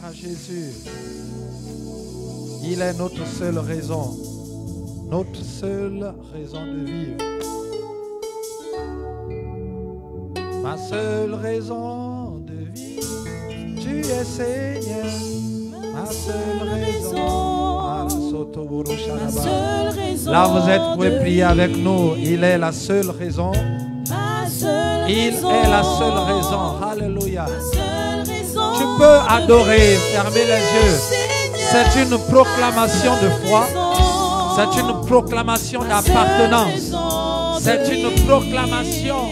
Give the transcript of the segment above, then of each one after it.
à Jésus. Il est notre seule raison. Notre seule raison de vivre. Ma seule raison de vivre. Tu es Seigneur. Ma seule raison. Ma seule raison. Là vous êtes, vous pouvez prier avec nous. Il est la seule raison. Ma seule Il raison. est la seule raison. Alléluia. Ma seule raison. Tu peux adorer, fermer les yeux. Seigneur, C'est une proclamation de foi. raison. C'est une proclamation d'appartenance. C'est une proclamation.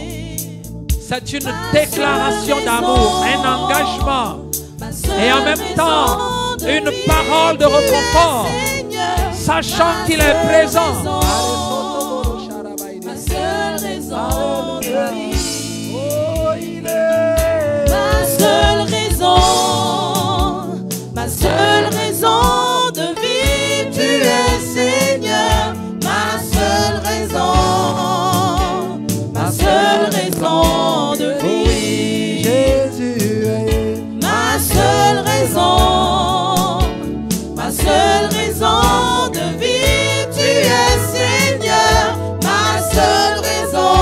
C'est une déclaration d'amour, un engagement. Et en même temps, une parole de réconfort. Sachant qu'il est présent. Ma seule raison de vie. Oh, il est. Ma seule raison. Ma seule raison de vivre. Tu es Seigneur. Ma seule raison. Ma seule raison de vivre. Jésus est. Ma seule raison. Ma seule raison de vivre. Tu es Seigneur. Ma seule raison.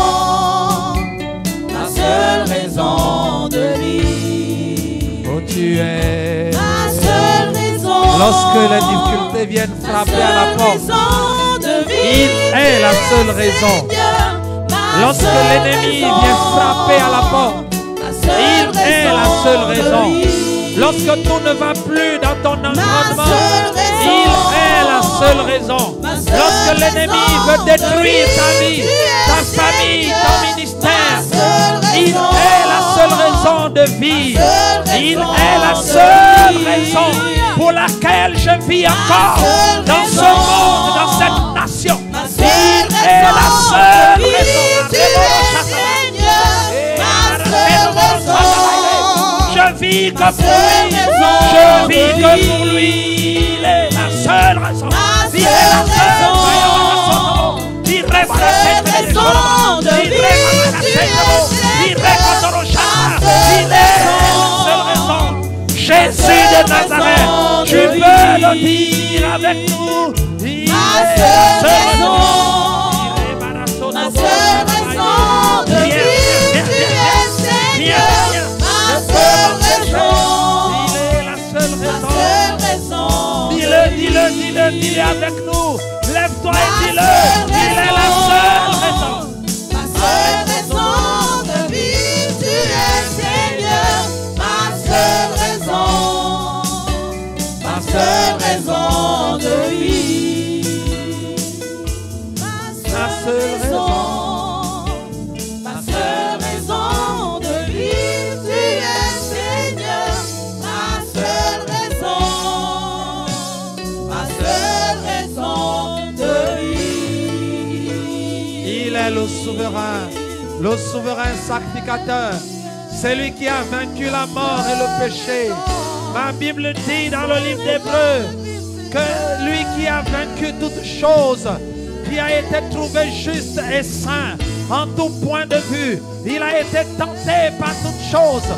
Ma seule raison de vivre. Oh, tu es. Ma seule raison. Lorsque les difficultés viennent frapper à la porte, il est la seule raison. Lorsque l'ennemi vient frapper à la porte, il est la seule raison. Lorsque tout ne va plus dans ton environnement, il est la seule raison. Lorsque l'ennemi veut détruire ta vie, ta famille, ton ministère, il est la seule raison de vivre. Il est la seule raison pour laquelle je vis encore dans ce monde, dans cette nation. Il est la seule raison. Je vis que pour lui. Je vis que pour lui. Il est la seule raison. Il est la seule raison. Il rêve à la tête des choses. Il rêve à la tête de l'eau. Il rêve à ton char. Il est la seule raison. Jésus de Nazareth, tu peux le dire avec nous. Il est la seule raison. Ma seule raison de vivre, tu es Seigneur. Ma seule raison. Il est la seule Ma raison. seule raison. Dis-le, dis-le, dis-le, dis-le avec nous. Lève-toi et dis-le. Il est la seule raison. Ma seule raison de vivre, tu es Seigneur. Ma seule raison. Ma seule raison de vivre. Ma seule raison. Ma seule raison de vivre, tu es Seigneur. Ma seule raison. Ma seule raison de vivre. Il est le souverain sacrificateur. C'est lui qui a vaincu la mort et le péché. Ma Bible dit dans le livre d'Hébreux que lui qui a vaincu toutes choses, qui a été trouvé juste et saint en tout point de vue, il a été tenté par toutes choses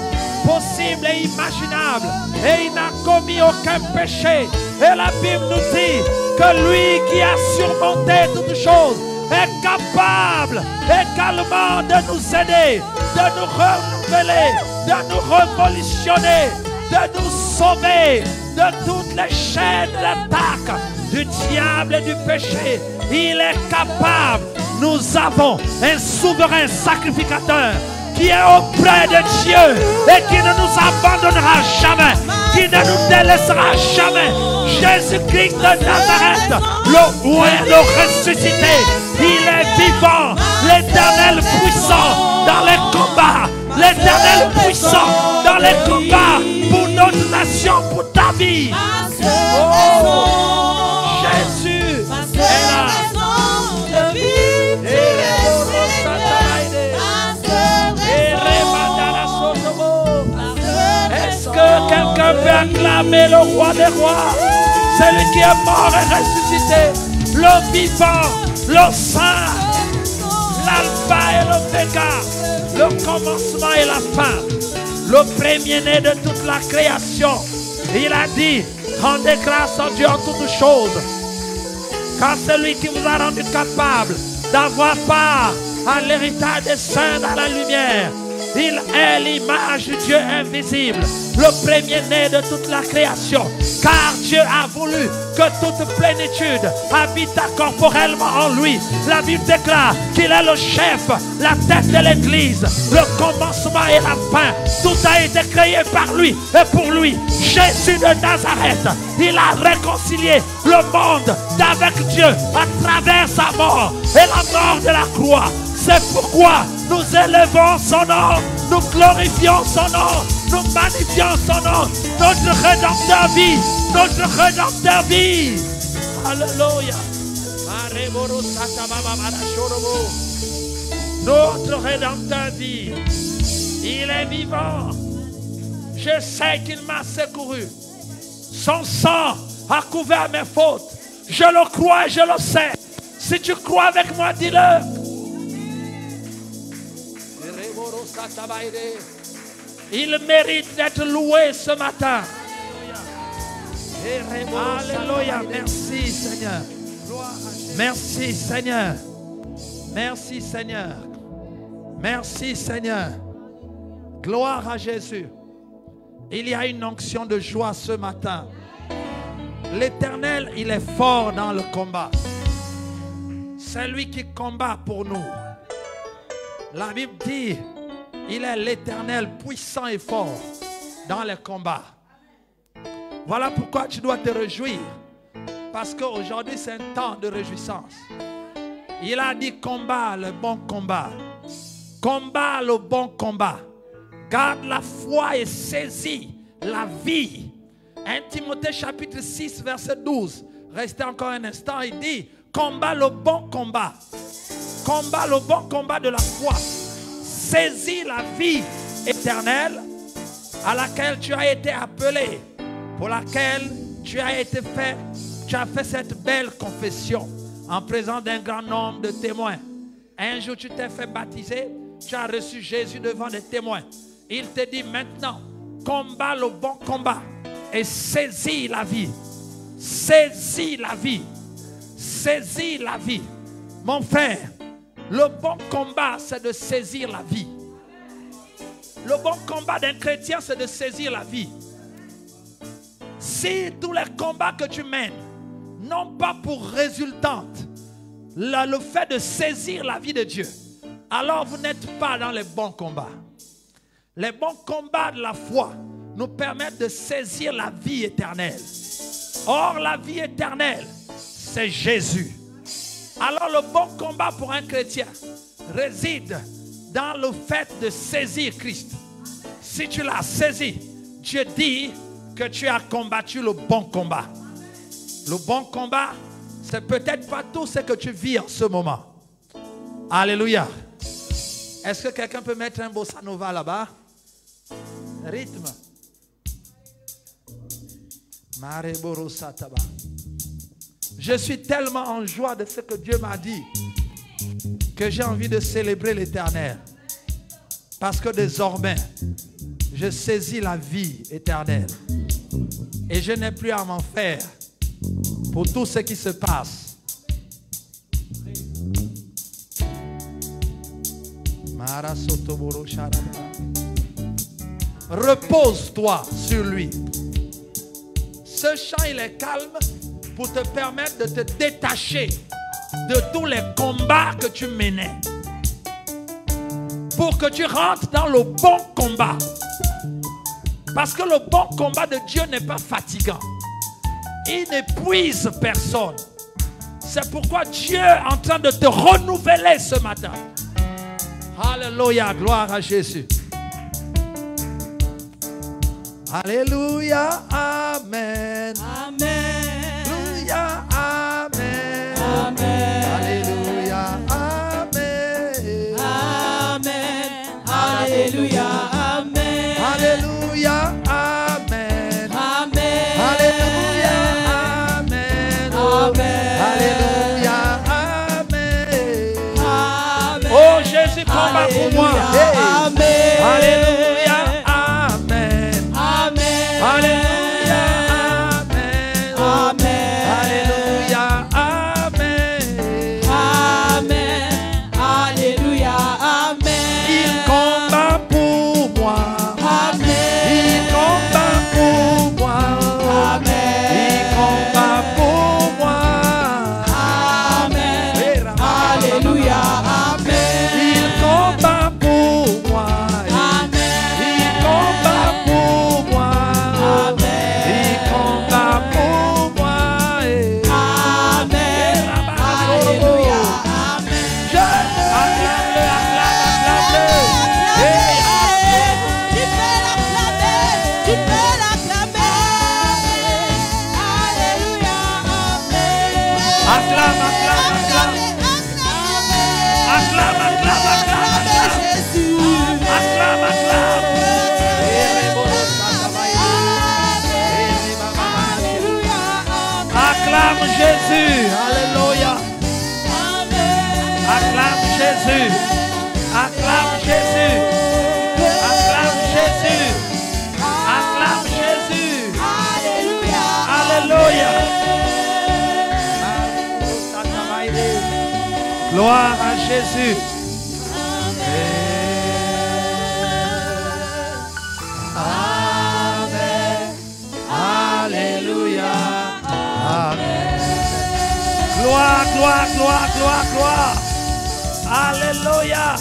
possibles et imaginables et il n'a commis aucun péché. Et la Bible nous dit que lui qui a surmonté toutes choses est capable également de nous aider, de nous renouveler, de nous révolutionner, de nous sauver de toutes les chaînes d'attaque du diable et du péché. Il est capable. Nous avons un souverain sacrificateur qui est auprès de Dieu et qui ne nous abandonnera jamais, qui ne nous délaissera jamais. Jésus-Christ de Nazareth, le oint, le ressuscité, il est vivant, l'Éternel puissant dans les combats, l'Éternel puissant dans les combats pour notre nation, pour ta vie. Oh, Jésus est là. Est-ce que quelqu'un peut acclamer le roi des rois, celui qui est mort et ressuscité, le vivant, le saint, l'alpha et l'oméga, le commencement et la fin, le premier-né de toute la création, Il a dit, rendez grâce à Dieu en toutes choses, car c'est lui qui vous a rendu capable d'avoir part à l'héritage des saints dans la lumière. Il est l'image du Dieu invisible, le premier-né de toute la création. Car Dieu a voulu que toute plénitude habite corporellement en lui. La Bible déclare qu'il est le chef, la tête de l'Église, le commencement et la fin. Tout a été créé par lui et pour lui. Jésus de Nazareth, il a réconcilié le monde avec Dieu à travers sa mort et la mort de la croix. C'est pourquoi nous élevons son nom, nous glorifions son nom, nous magnifions son nom. Notre Rédempteur vit, notre Rédempteur vit. Alléluia. Notre Rédempteur vit. Il est vivant. Je sais qu'il m'a secouru. Son sang a couvert mes fautes. Je le crois et je le sais. Si tu crois avec moi, dis-le. Il mérite d'être loué ce matin. Alléluia. Merci Seigneur. Merci Seigneur. Merci Seigneur. Merci Seigneur. Gloire à Jésus. Il y a une onction de joie ce matin. L'Éternel, il est fort dans le combat. C'est lui qui combat pour nous. La Bible dit, il est l'Éternel puissant et fort dans les combats. Voilà pourquoi tu dois te réjouir. Parce qu'aujourd'hui c'est un temps de réjouissance. Il a dit combat le bon combat. Combat le bon combat. Garde la foi et saisis la vie. 1 Timothée chapitre 6 verset 12. Restez encore un instant, il dit combat le bon combat. Combat le bon combat de la foi. Saisis la vie éternelle à laquelle tu as été appelé, pour laquelle tu as fait cette belle confession en présence d'un grand nombre de témoins. Un jour tu t'es fait baptiser, tu as reçu Jésus devant des témoins. Il te dit maintenant, combat le bon combat et saisis la vie. Saisis la vie. Saisis la vie. Mon frère, le bon combat, c'est de saisir la vie. Le bon combat d'un chrétien, c'est de saisir la vie. Si tous les combats que tu mènes n'ont pas pour résultante le fait de saisir la vie de Dieu, alors vous n'êtes pas dans les bons combats. Les bons combats de la foi nous permettent de saisir la vie éternelle. Or, la vie éternelle, c'est Jésus. Alors le bon combat pour un chrétien réside dans le fait de saisir Christ. Si tu l'as saisi, Dieu dit que tu as combattu le bon combat. Le bon combat, c'est peut-être pas tout ce que tu vis en ce moment. Alléluia. Est-ce que quelqu'un peut mettre un bossa nova là-bas? Rythme. Je suis tellement en joie de ce que Dieu m'a dit que j'ai envie de célébrer l'Éternel. Parce que désormais, je saisis la vie éternelle. Et je n'ai plus à m'en faire pour tout ce qui se passe. Repose-toi sur lui. Ce chant, il est calme pour te permettre de te détacher de tous les combats que tu menais. Pour que tu rentres dans le bon combat. Parce que le bon combat de Dieu n'est pas fatigant. Il n'épuise personne. C'est pourquoi Dieu est en train de te renouveler ce matin. Alléluia, gloire à Jésus. Alléluia, amen. Amen. Alléluia, amen. Amen. Alléluia, amen. Amen. Alléluia. Amen. Alléluia, amen. Amen. Alléluia, amen. Amen. Alléluia, amen. Amen. Oh Jésus, combat pour moi. Hey. Amen. Alléluia, amen. Amen. Alléluia, Gloire à Jésus. Amen. Alléluia. Amen. Gloire, gloire, gloire, gloire, gloire. Alléluia.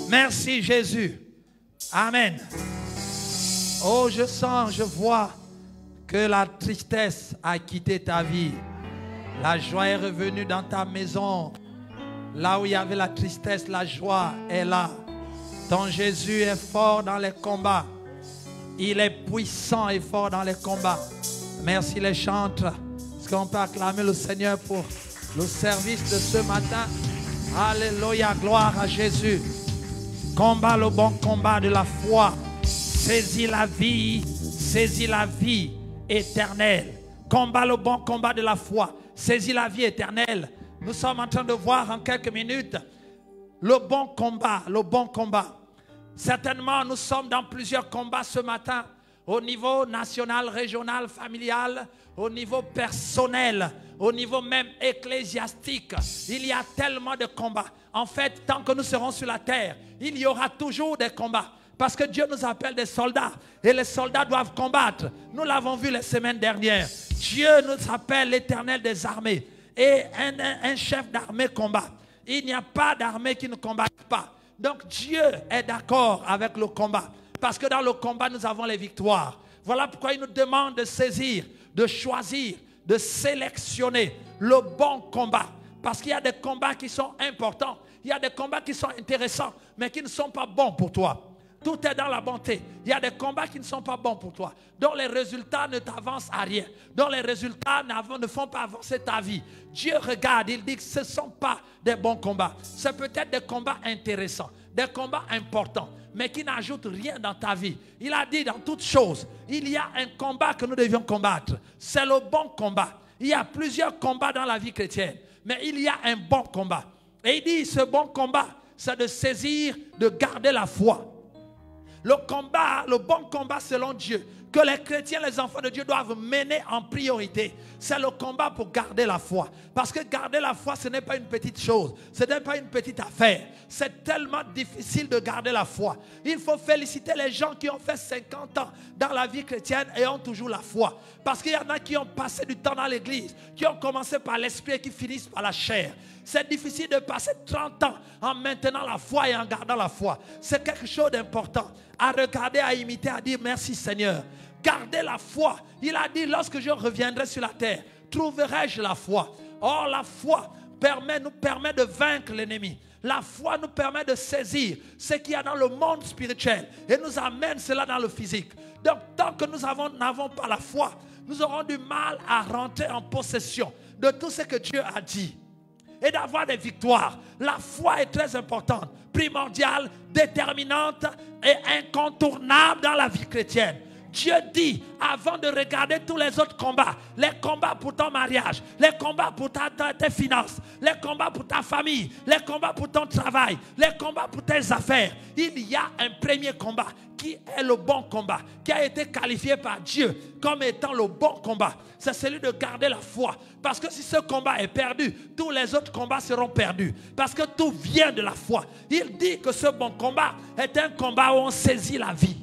Merci Jésus. Amen. Oh, je sens, je vois que la tristesse a quitté ta vie. La joie est revenue dans ta maison. Là où il y avait la tristesse, la joie est là. Ton Jésus est fort dans les combats. Il est puissant et fort dans les combats. Merci les chantres. Est-ce qu'on peut acclamer le Seigneur pour le service de ce matin? Alléluia, gloire à Jésus. Combat le bon combat de la foi. Saisis la vie éternelle. Combat le bon combat de la foi. Saisis la vie éternelle. Nous sommes en train de voir en quelques minutes le bon combat, le bon combat. Certainement, nous sommes dans plusieurs combats ce matin, au niveau national, régional, familial, au niveau personnel, au niveau même ecclésiastique. Il y a tellement de combats. En fait, tant que nous serons sur la terre, il y aura toujours des combats. Parce que Dieu nous appelle des soldats. Et les soldats doivent combattre. Nous l'avons vu les semaines dernières. Dieu nous appelle l'Éternel des armées. Et un chef d'armée combat. Il n'y a pas d'armée qui ne combatte pas. Donc Dieu est d'accord avec le combat. Parce que dans le combat, nous avons les victoires. Voilà pourquoi il nous demande de saisir, de choisir, de sélectionner le bon combat. Parce qu'il y a des combats qui sont importants. Il y a des combats qui sont intéressants, mais qui ne sont pas bons pour toi. Tout est dans la bonté. Il y a des combats qui ne sont pas bons pour toi, dont les résultats ne t'avancent à rien, dont les résultats ne font pas avancer ta vie. Dieu regarde, il dit que ce ne sont pas des bons combats. C'est peut-être des combats intéressants, des combats importants, mais qui n'ajoutent rien dans ta vie. Il a dit dans toutes choses, il y a un combat que nous devions combattre. C'est le bon combat. Il y a plusieurs combats dans la vie chrétienne, mais il y a un bon combat. Et il dit, ce bon combat, c'est de saisir, de garder la foi. Le combat, le bon combat selon Dieu, que les chrétiens, les enfants de Dieu doivent mener en priorité, c'est le combat pour garder la foi. Parce que garder la foi, ce n'est pas une petite chose, ce n'est pas une petite affaire. C'est tellement difficile de garder la foi. Il faut féliciter les gens qui ont fait 50 ans dans la vie chrétienne et ont toujours la foi. Parce qu'il y en a qui ont passé du temps dans l'église, qui ont commencé par l'esprit et qui finissent par la chair. C'est difficile de passer 30 ans en maintenant la foi et en gardant la foi. C'est quelque chose d'important à regarder, à imiter, à dire merci Seigneur. Gardez la foi. Il a dit, lorsque je reviendrai sur la terre, trouverai-je la foi? Or, la foi nous permet de vaincre l'ennemi. La foi nous permet de saisir ce qu'il y a dans le monde spirituel et nous amène cela dans le physique. Donc, tant que nous n'avons pas la foi, nous aurons du mal à rentrer en possession de tout ce que Dieu a dit et d'avoir des victoires. La foi est très importante, primordiale, déterminante et incontournable dans la vie chrétienne. Dieu dit, avant de regarder tous les autres combats, les combats pour ton mariage, les combats pour tes finances, les combats pour ta famille, les combats pour ton travail, les combats pour tes affaires, il y a un premier combat qui est le bon combat, qui a été qualifié par Dieu comme étant le bon combat. C'est celui de garder la foi. Parce que si ce combat est perdu, tous les autres combats seront perdus. Parce que tout vient de la foi. Il dit que ce bon combat est un combat où on saisit la vie.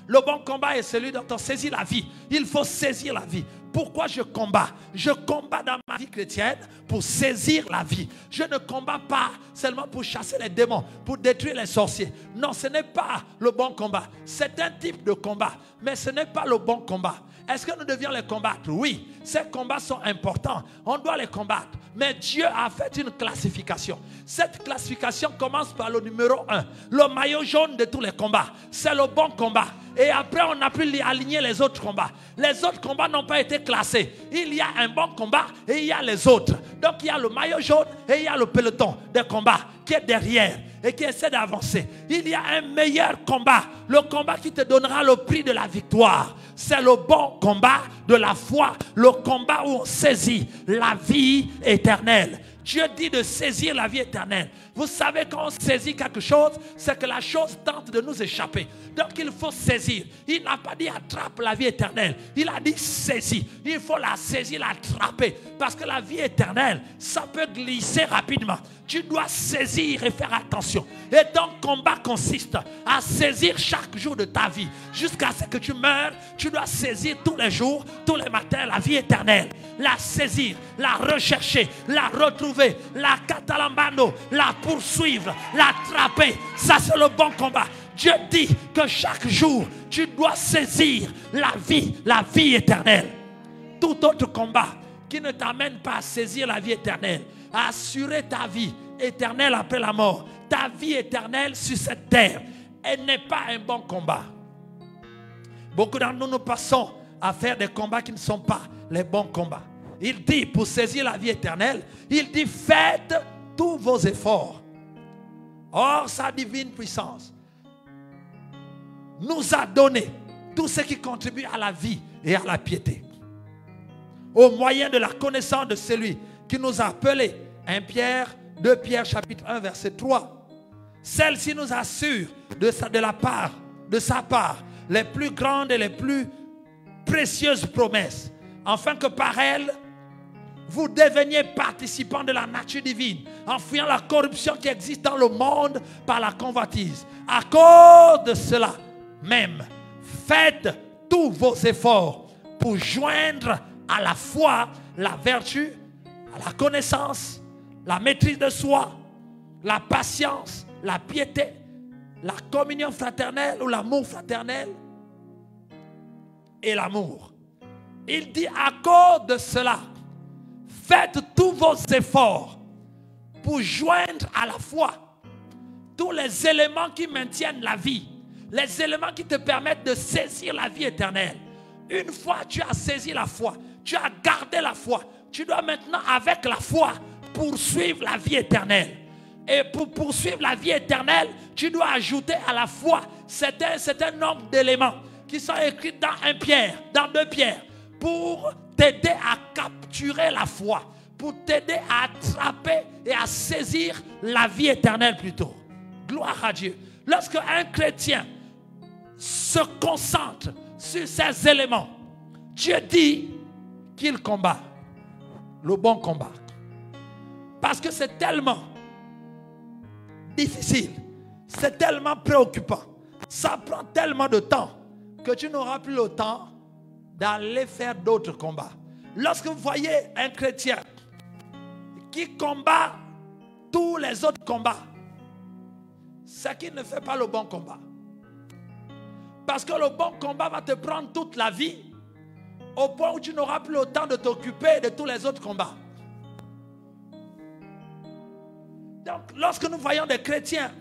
Le bon combat est celui dont on saisit la vie. Il faut saisir la vie. Pourquoi je combats? Je combats dans ma vie chrétienne pour saisir la vie. Je ne combats pas seulement pour chasser les démons, pour détruire les sorciers. Non, ce n'est pas le bon combat. C'est un type de combat, mais ce n'est pas le bon combat. Est-ce que nous devions les combattre? Oui, ces combats sont importants. On doit les combattre. Mais Dieu a fait une classification. Cette classification commence par le numéro 1. Le maillot jaune de tous les combats. C'est le bon combat. Et après, on a pu aligner les autres combats. Les autres combats n'ont pas été classés. Il y a un bon combat et il y a les autres. Donc, il y a le maillot jaune et il y a le peloton de combat qui est derrière et qui essaie d'avancer. Il y a un meilleur combat. Le combat qui te donnera le prix de la victoire. C'est le bon combat de la foi. Le combat où on saisit la vie éternelle. Dieu dit de saisir la vie éternelle. Vous savez, quand on saisit quelque chose, c'est que la chose tente de nous échapper. Donc il faut saisir. Il n'a pas dit attrape la vie éternelle. Il a dit saisis. Il faut la saisir, l'attraper. Parce que la vie éternelle, ça peut glisser rapidement. Tu dois saisir et faire attention. Et donc, combat consiste à saisir chaque jour de ta vie. Jusqu'à ce que tu meurs, tu dois saisir tous les jours, tous les matins, la vie éternelle. La saisir, la rechercher, la retrouver, la catalambano, la poursuivre, l'attraper. Ça, c'est le bon combat. Dieu dit que chaque jour, tu dois saisir la vie éternelle. Tout autre combat qui ne t'amène pas à saisir la vie éternelle, à assurer ta vie éternelle après la mort, ta vie éternelle sur cette terre, elle n'est pas un bon combat. Beaucoup d'entre nous, nous passons à faire des combats qui ne sont pas les bons combats. Il dit, pour saisir la vie éternelle, il dit, faites tous vos efforts. Or, sa divine puissance nous a donné tout ce qui contribue à la vie et à la piété, au moyen de la connaissance de celui qui nous a appelés. 1 Pierre, 2 Pierre chapitre 1 verset 3. Celle-ci nous assure de sa part les plus grandes et les plus précieuses promesses, afin que par elles vous deveniez participants de la nature divine, en fuyant la corruption qui existe dans le monde par la convoitise. À cause de cela même, faites tous vos efforts pour joindre à la foi la vertu, à la connaissance, la maîtrise de soi, la patience, la piété, la communion fraternelle ou l'amour fraternel et l'amour. Il dit, à cause de cela, faites tous vos efforts pour joindre à la foi tous les éléments qui maintiennent la vie, les éléments qui te permettent de saisir la vie éternelle. Une fois tu as saisi la foi, tu as gardé la foi, tu dois maintenant avec la foi poursuivre la vie éternelle. Et pour poursuivre la vie éternelle, tu dois ajouter à la foi un nombre d'éléments qui sont écrits dans 1 Pierre, dans 2 Pierre, pour t'aider à capturer la foi, pour t'aider à attraper et à saisir la vie éternelle plutôt. Gloire à Dieu. Lorsque un chrétien se concentre sur ces éléments, Dieu dit qu'il combat le bon combat. Parce que c'est tellement difficile, c'est tellement préoccupant, ça prend tellement de temps que tu n'auras plus le temps d'aller faire d'autres combats. Lorsque vous voyez un chrétien qui combat tous les autres combats, c'est qu'il ne fait pas le bon combat. Parce que le bon combat va te prendre toute la vie, au point où tu n'auras plus le temps de t'occuper de tous les autres combats. Donc, lorsque nous voyons des chrétiens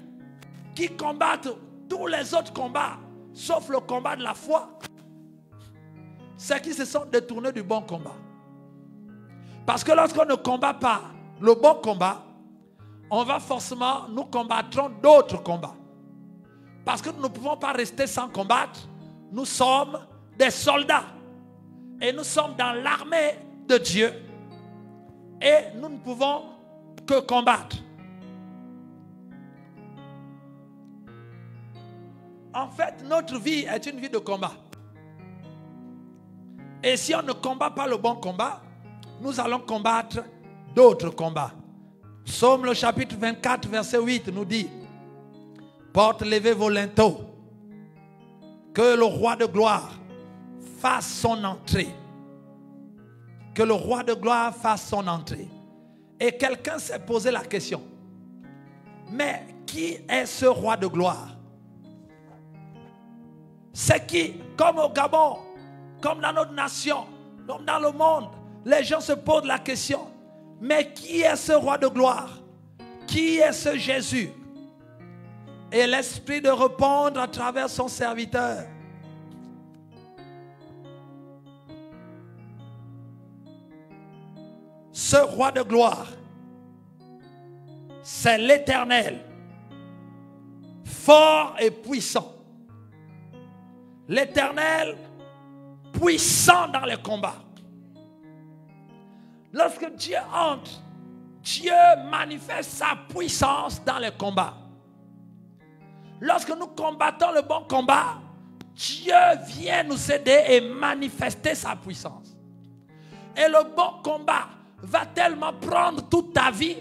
qui combattent tous les autres combats, sauf le combat de la foi, c'est qu'ils se sont détournés du bon combat. Parce que lorsqu'on ne combat pas le bon combat, on va forcément, nous combattrons d'autres combats. Parce que nous ne pouvons pas rester sans combattre. Nous sommes des soldats. Et nous sommes dans l'armée de Dieu. Et nous ne pouvons que combattre. En fait, notre vie est une vie de combat. Et si on ne combat pas le bon combat, nous allons combattre d'autres combats. Psaume le chapitre 24, verset 8 nous dit: porte levez vos linteaux, que le roi de gloire fasse son entrée. Que le roi de gloire fasse son entrée. Et quelqu'un s'est posé la question: mais qui est ce roi de gloire? C'est qui? Comme au Gabon, comme dans notre nation, comme dans le monde, les gens se posent la question: mais qui est ce roi de gloire? Qui est ce Jésus? Et l'Esprit de répondre à travers son serviteur: ce roi de gloire, c'est l'Éternel, fort et puissant. L'Éternel, puissant dans les combats. Lorsque Dieu entre Dieu manifeste sa puissance dans les combats. Lorsque nous combattons le bon combat, Dieu vient nous aider et manifester sa puissance. Et le bon combat va tellement prendre toute ta vie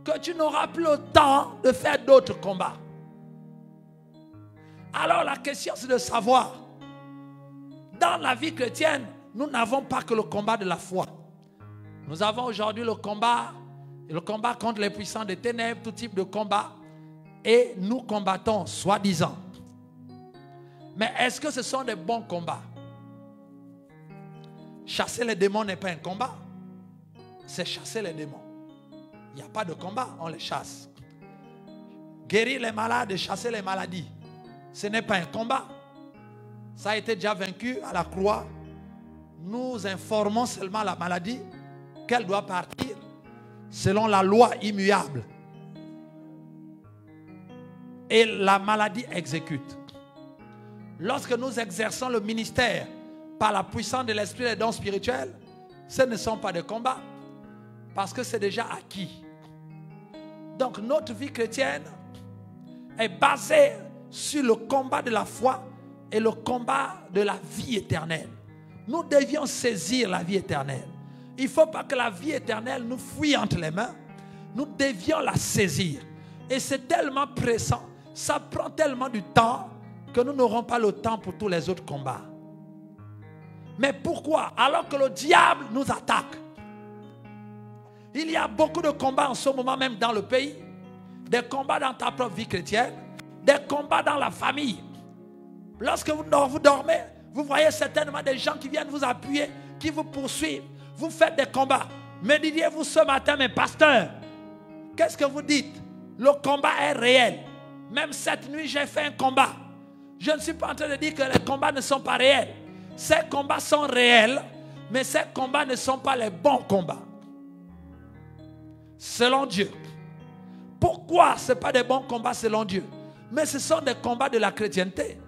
que tu n'auras plus le temps de faire d'autres combats. Alors la question c'est de savoir, dans la vie chrétienne, nous n'avons pas que le combat de la foi. Nous avons aujourd'hui le combat contre les puissants des ténèbres, tout type de combat. Et nous combattons, soi-disant. Mais est-ce que ce sont des bons combats? Chasser les démons n'est pas un combat. C'est chasser les démons. Il n'y a pas de combat, on les chasse. Guérir les malades et chasser les maladies, ce n'est pas un combat. Ça a été déjà vaincu à la croix. Nous informons seulement la maladie qu'elle doit partir selon la loi immuable. Et la maladie exécute. Lorsque nous exerçons le ministère par la puissance de l'esprit et des dons spirituels, ce ne sont pas des combats. Parce que c'est déjà acquis. Donc notre vie chrétienne est basée sur le combat de la foi et le combat de la vie éternelle. Nous devions saisir la vie éternelle. Il ne faut pas que la vie éternelle nous fuit entre les mains. Nous devions la saisir. Et c'est tellement pressant, ça prend tellement du temps que nous n'aurons pas le temps pour tous les autres combats. Mais pourquoi? Alors que le diable nous attaque. Il y a beaucoup de combats en ce moment même dans le pays. Des combats dans ta propre vie chrétienne. Des combats dans la famille. Lorsque vous dormez, vous voyez certainement des gens qui viennent vous appuyer, qui vous poursuivent. Vous faites des combats. Me disiez-vous ce matin, mais pasteur, qu'est-ce que vous dites? Le combat est réel. Même cette nuit, j'ai fait un combat. Je ne suis pas en train de dire que les combats ne sont pas réels. Ces combats sont réels, mais ces combats ne sont pas les bons combats. Selon Dieu. Pourquoi ce n'est pas des bons combats selon Dieu? Mais ce sont des combats de la chrétienté.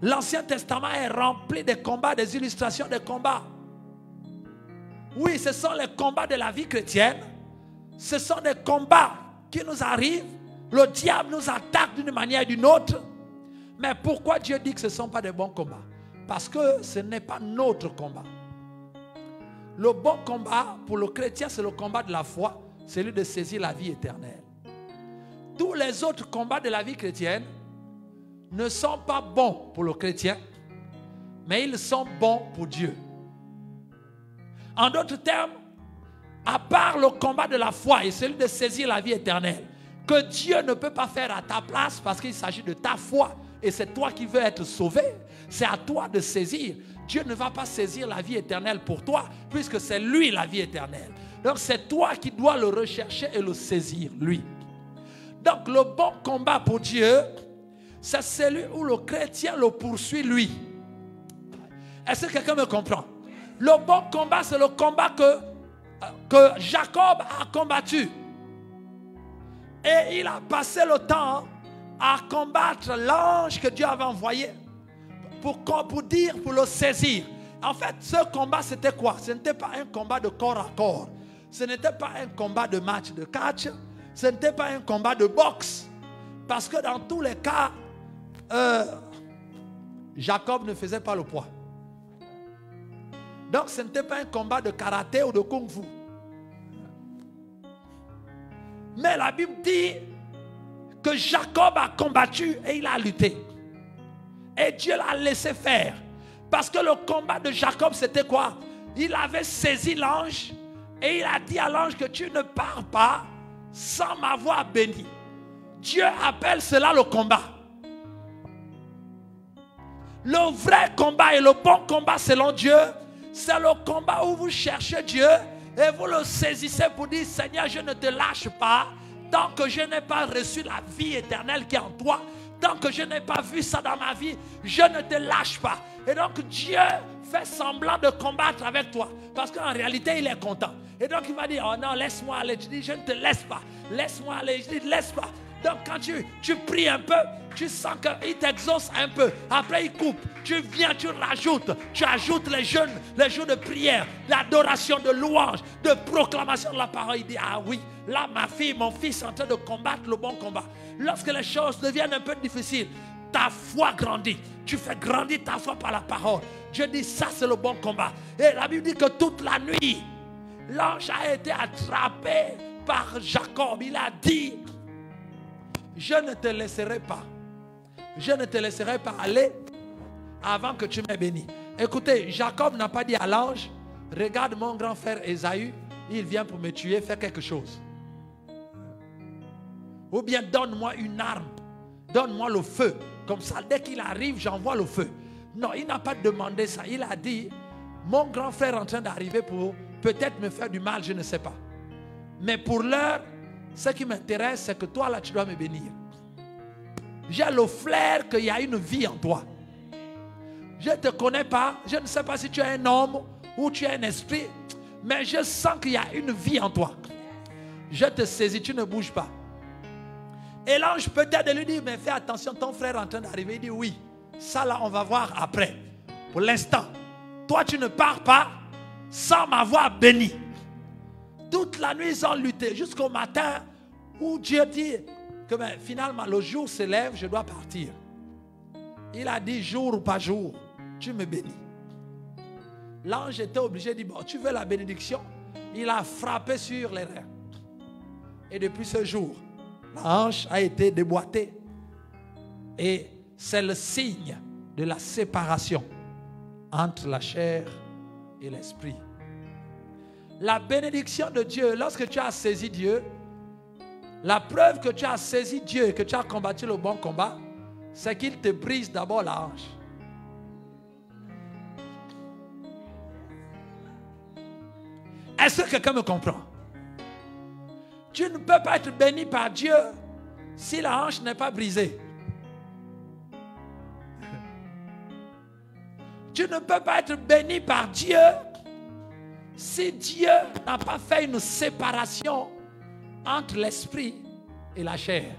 L'Ancien Testament est rempli de combats, des illustrations de combats. Oui, ce sont les combats de la vie chrétienne. Ce sont des combats qui nous arrivent. Le diable nous attaque d'une manière ou d'une autre. Mais pourquoi Dieu dit que ce ne sont pas des bons combats? Parce que ce n'est pas notre combat. Le bon combat pour le chrétien, c'est le combat de la foi. C'est celui de saisir la vie éternelle. Tous les autres combats de la vie chrétienne ne sont pas bons pour le chrétien, mais ils sont bons pour Dieu. En d'autres termes, à part le combat de la foi et celui de saisir la vie éternelle, que Dieu ne peut pas faire à ta place parce qu'il s'agit de ta foi et c'est toi qui veux être sauvé, c'est à toi de saisir. Dieu ne va pas saisir la vie éternelle pour toi puisque c'est lui la vie éternelle. Donc c'est toi qui dois le rechercher et le saisir, lui. Donc le bon combat pour Dieu, c'est celui où le chrétien le poursuit lui. Est-ce que quelqu'un me comprend? Le bon combat, c'est le combat que Jacob a combattu. Et il a passé le temps à combattre l'ange que Dieu avait envoyé pour le saisir. En fait, ce combat, c'était quoi? Ce n'était pas un combat de corps à corps. Ce n'était pas un combat de match de catch. Ce n'était pas un combat de boxe. Parce que dans tous les cas, Jacob ne faisait pas le poids. Donc ce n'était pas un combat de karaté ou de kung fu. Mais la Bible dit que Jacob a combattu et il a lutté. Et Dieu l'a laissé faire. Parce que le combat de Jacob, c'était quoi? Il avait saisi l'ange et il a dit à l'ange que tu ne pars pas sans m'avoir béni. Dieu appelle cela le combat. Le vrai combat et le bon combat selon Dieu, c'est le combat où vous cherchez Dieu et vous le saisissez pour dire: Seigneur, je ne te lâche pas tant que je n'ai pas reçu la vie éternelle qui est en toi. Tant que je n'ai pas vu ça dans ma vie, je ne te lâche pas. Et donc Dieu fait semblant de combattre avec toi. Parce qu'en réalité, il est content. Et donc il va dire: oh non, laisse-moi aller. Je dis: je ne te laisse pas. Laisse-moi aller. Je dis: laisse pas. Donc quand tu pries un peu, tu sens qu'il t'exauce un peu. Après il coupe. Tu viens, tu rajoutes. Tu ajoutes les jours de prière, d'adoration, de louange, de proclamation de la parole. Il dit, ah oui, là ma fille, mon fils sont en train de combattre le bon combat. Lorsque les choses deviennent un peu difficiles, ta foi grandit. Tu fais grandir ta foi par la parole. Dieu dit, ça c'est le bon combat. Et la Bible dit que toute la nuit, l'ange a été attrapé par Jacob. Il a dit, je ne te laisserai pas. Je ne te laisserai pas aller avant que tu m'aies béni. Écoutez, Jacob n'a pas dit à l'ange, regarde mon grand frère Ésaü, il vient pour me tuer, fais quelque chose. Ou bien donne-moi une arme, donne-moi le feu. Comme ça, dès qu'il arrive, j'envoie le feu. Non, il n'a pas demandé ça. Il a dit, mon grand frère est en train d'arriver pour peut-être me faire du mal, je ne sais pas. Mais pour l'heure, ce qui m'intéresse, c'est que toi là, tu dois me bénir. J'ai le flair qu'il y a une vie en toi. Je ne te connais pas, je ne sais pas si tu es un homme ou tu es un esprit, mais je sens qu'il y a une vie en toi. Je te saisis, tu ne bouges pas. Et l'ange peut-être lui dit, mais fais attention, ton frère est en train d'arriver. Il dit oui, ça là on va voir après. Pour l'instant, toi tu ne pars pas sans m'avoir béni. Toute la nuit ils ont lutté jusqu'au matin où Dieu dit que finalement le jour se lève, je dois partir. Il a dit jour ou pas jour, tu me bénis. L'ange était obligé de dire, bon, tu veux la bénédiction? Il a frappé sur les reins. Et depuis ce jour, l'ange a été déboîté. Et c'est le signe de la séparation entre la chair et l'esprit. La bénédiction de Dieu, lorsque tu as saisi Dieu, la preuve que tu as saisi Dieu et que tu as combattu le bon combat, c'est qu'il te brise d'abord la hanche. Est-ce que quelqu'un me comprend? Tu ne peux pas être béni par Dieu si la hanche n'est pas brisée. Tu ne peux pas être béni par Dieu si Dieu n'a pas fait une séparation entre l'esprit et la chair.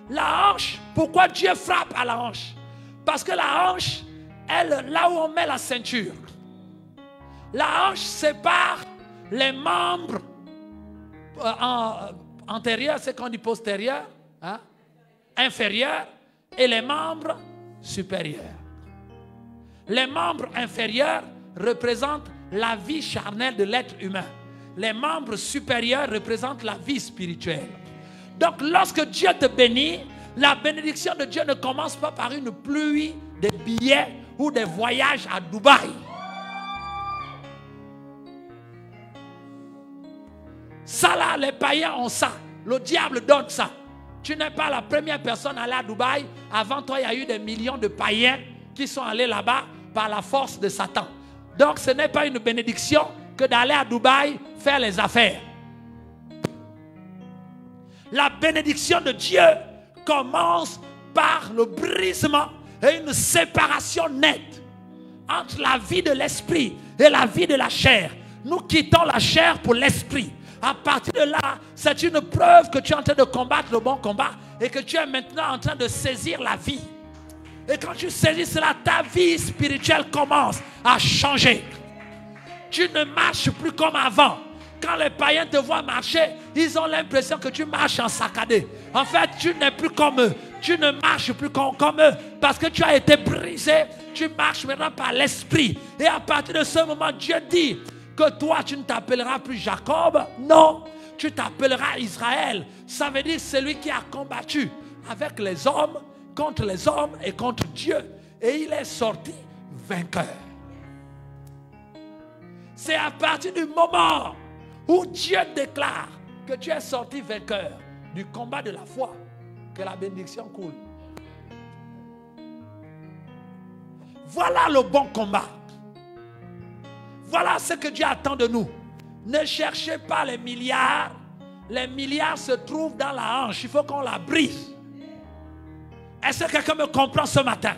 La hanche, pourquoi Dieu frappe à la hanche? Parce que la hanche, elle, là où on met la ceinture, la hanche sépare les membres antérieurs, c'est qu'on dit postérieur, hein, inférieur, et les membres supérieurs. Les membres inférieurs représentent la vie charnelle de l'être humain. Les membres supérieurs représentent la vie spirituelle. Donc lorsque Dieu te bénit, la bénédiction de Dieu ne commence pas par une pluie de billets ou des voyages à Dubaï. Ça là, les païens ont ça. Le diable donne ça. Tu n'es pas la première personne à aller à Dubaï. Avant toi, il y a eu des millions de païens qui sont allés là-bas par la force de Satan. Donc ce n'est pas une bénédiction que d'aller à Dubaï faire les affaires. La bénédiction de Dieu commence par le brisement et une séparation nette entre la vie de l'esprit et la vie de la chair. Nous quittons la chair pour l'esprit. À partir de là, c'est une preuve que tu es en train de combattre le bon combat et que tu es maintenant en train de saisir la vie. Et quand tu saisis cela, ta vie spirituelle commence à changer. Tu ne marches plus comme avant. Quand les païens te voient marcher, ils ont l'impression que tu marches en saccadé. En fait, tu n'es plus comme eux. Tu ne marches plus comme eux parce que tu as été brisé. Tu marches maintenant par l'esprit. Et à partir de ce moment, Dieu dit que toi, tu ne t'appelleras plus Jacob. Non, tu t'appelleras Israël. Ça veut dire celui qui a combattu avec les hommes, contre les hommes et contre Dieu. Et il est sorti vainqueur. C'est à partir du moment où Dieu déclare que tu es sorti vainqueur du combat de la foi que la bénédiction coule. Voilà le bon combat. Voilà ce que Dieu attend de nous. Ne cherchez pas les milliards. Les milliards se trouvent dans la hanche. Il faut qu'on la brise. Est-ce que quelqu'un me comprend ce matin?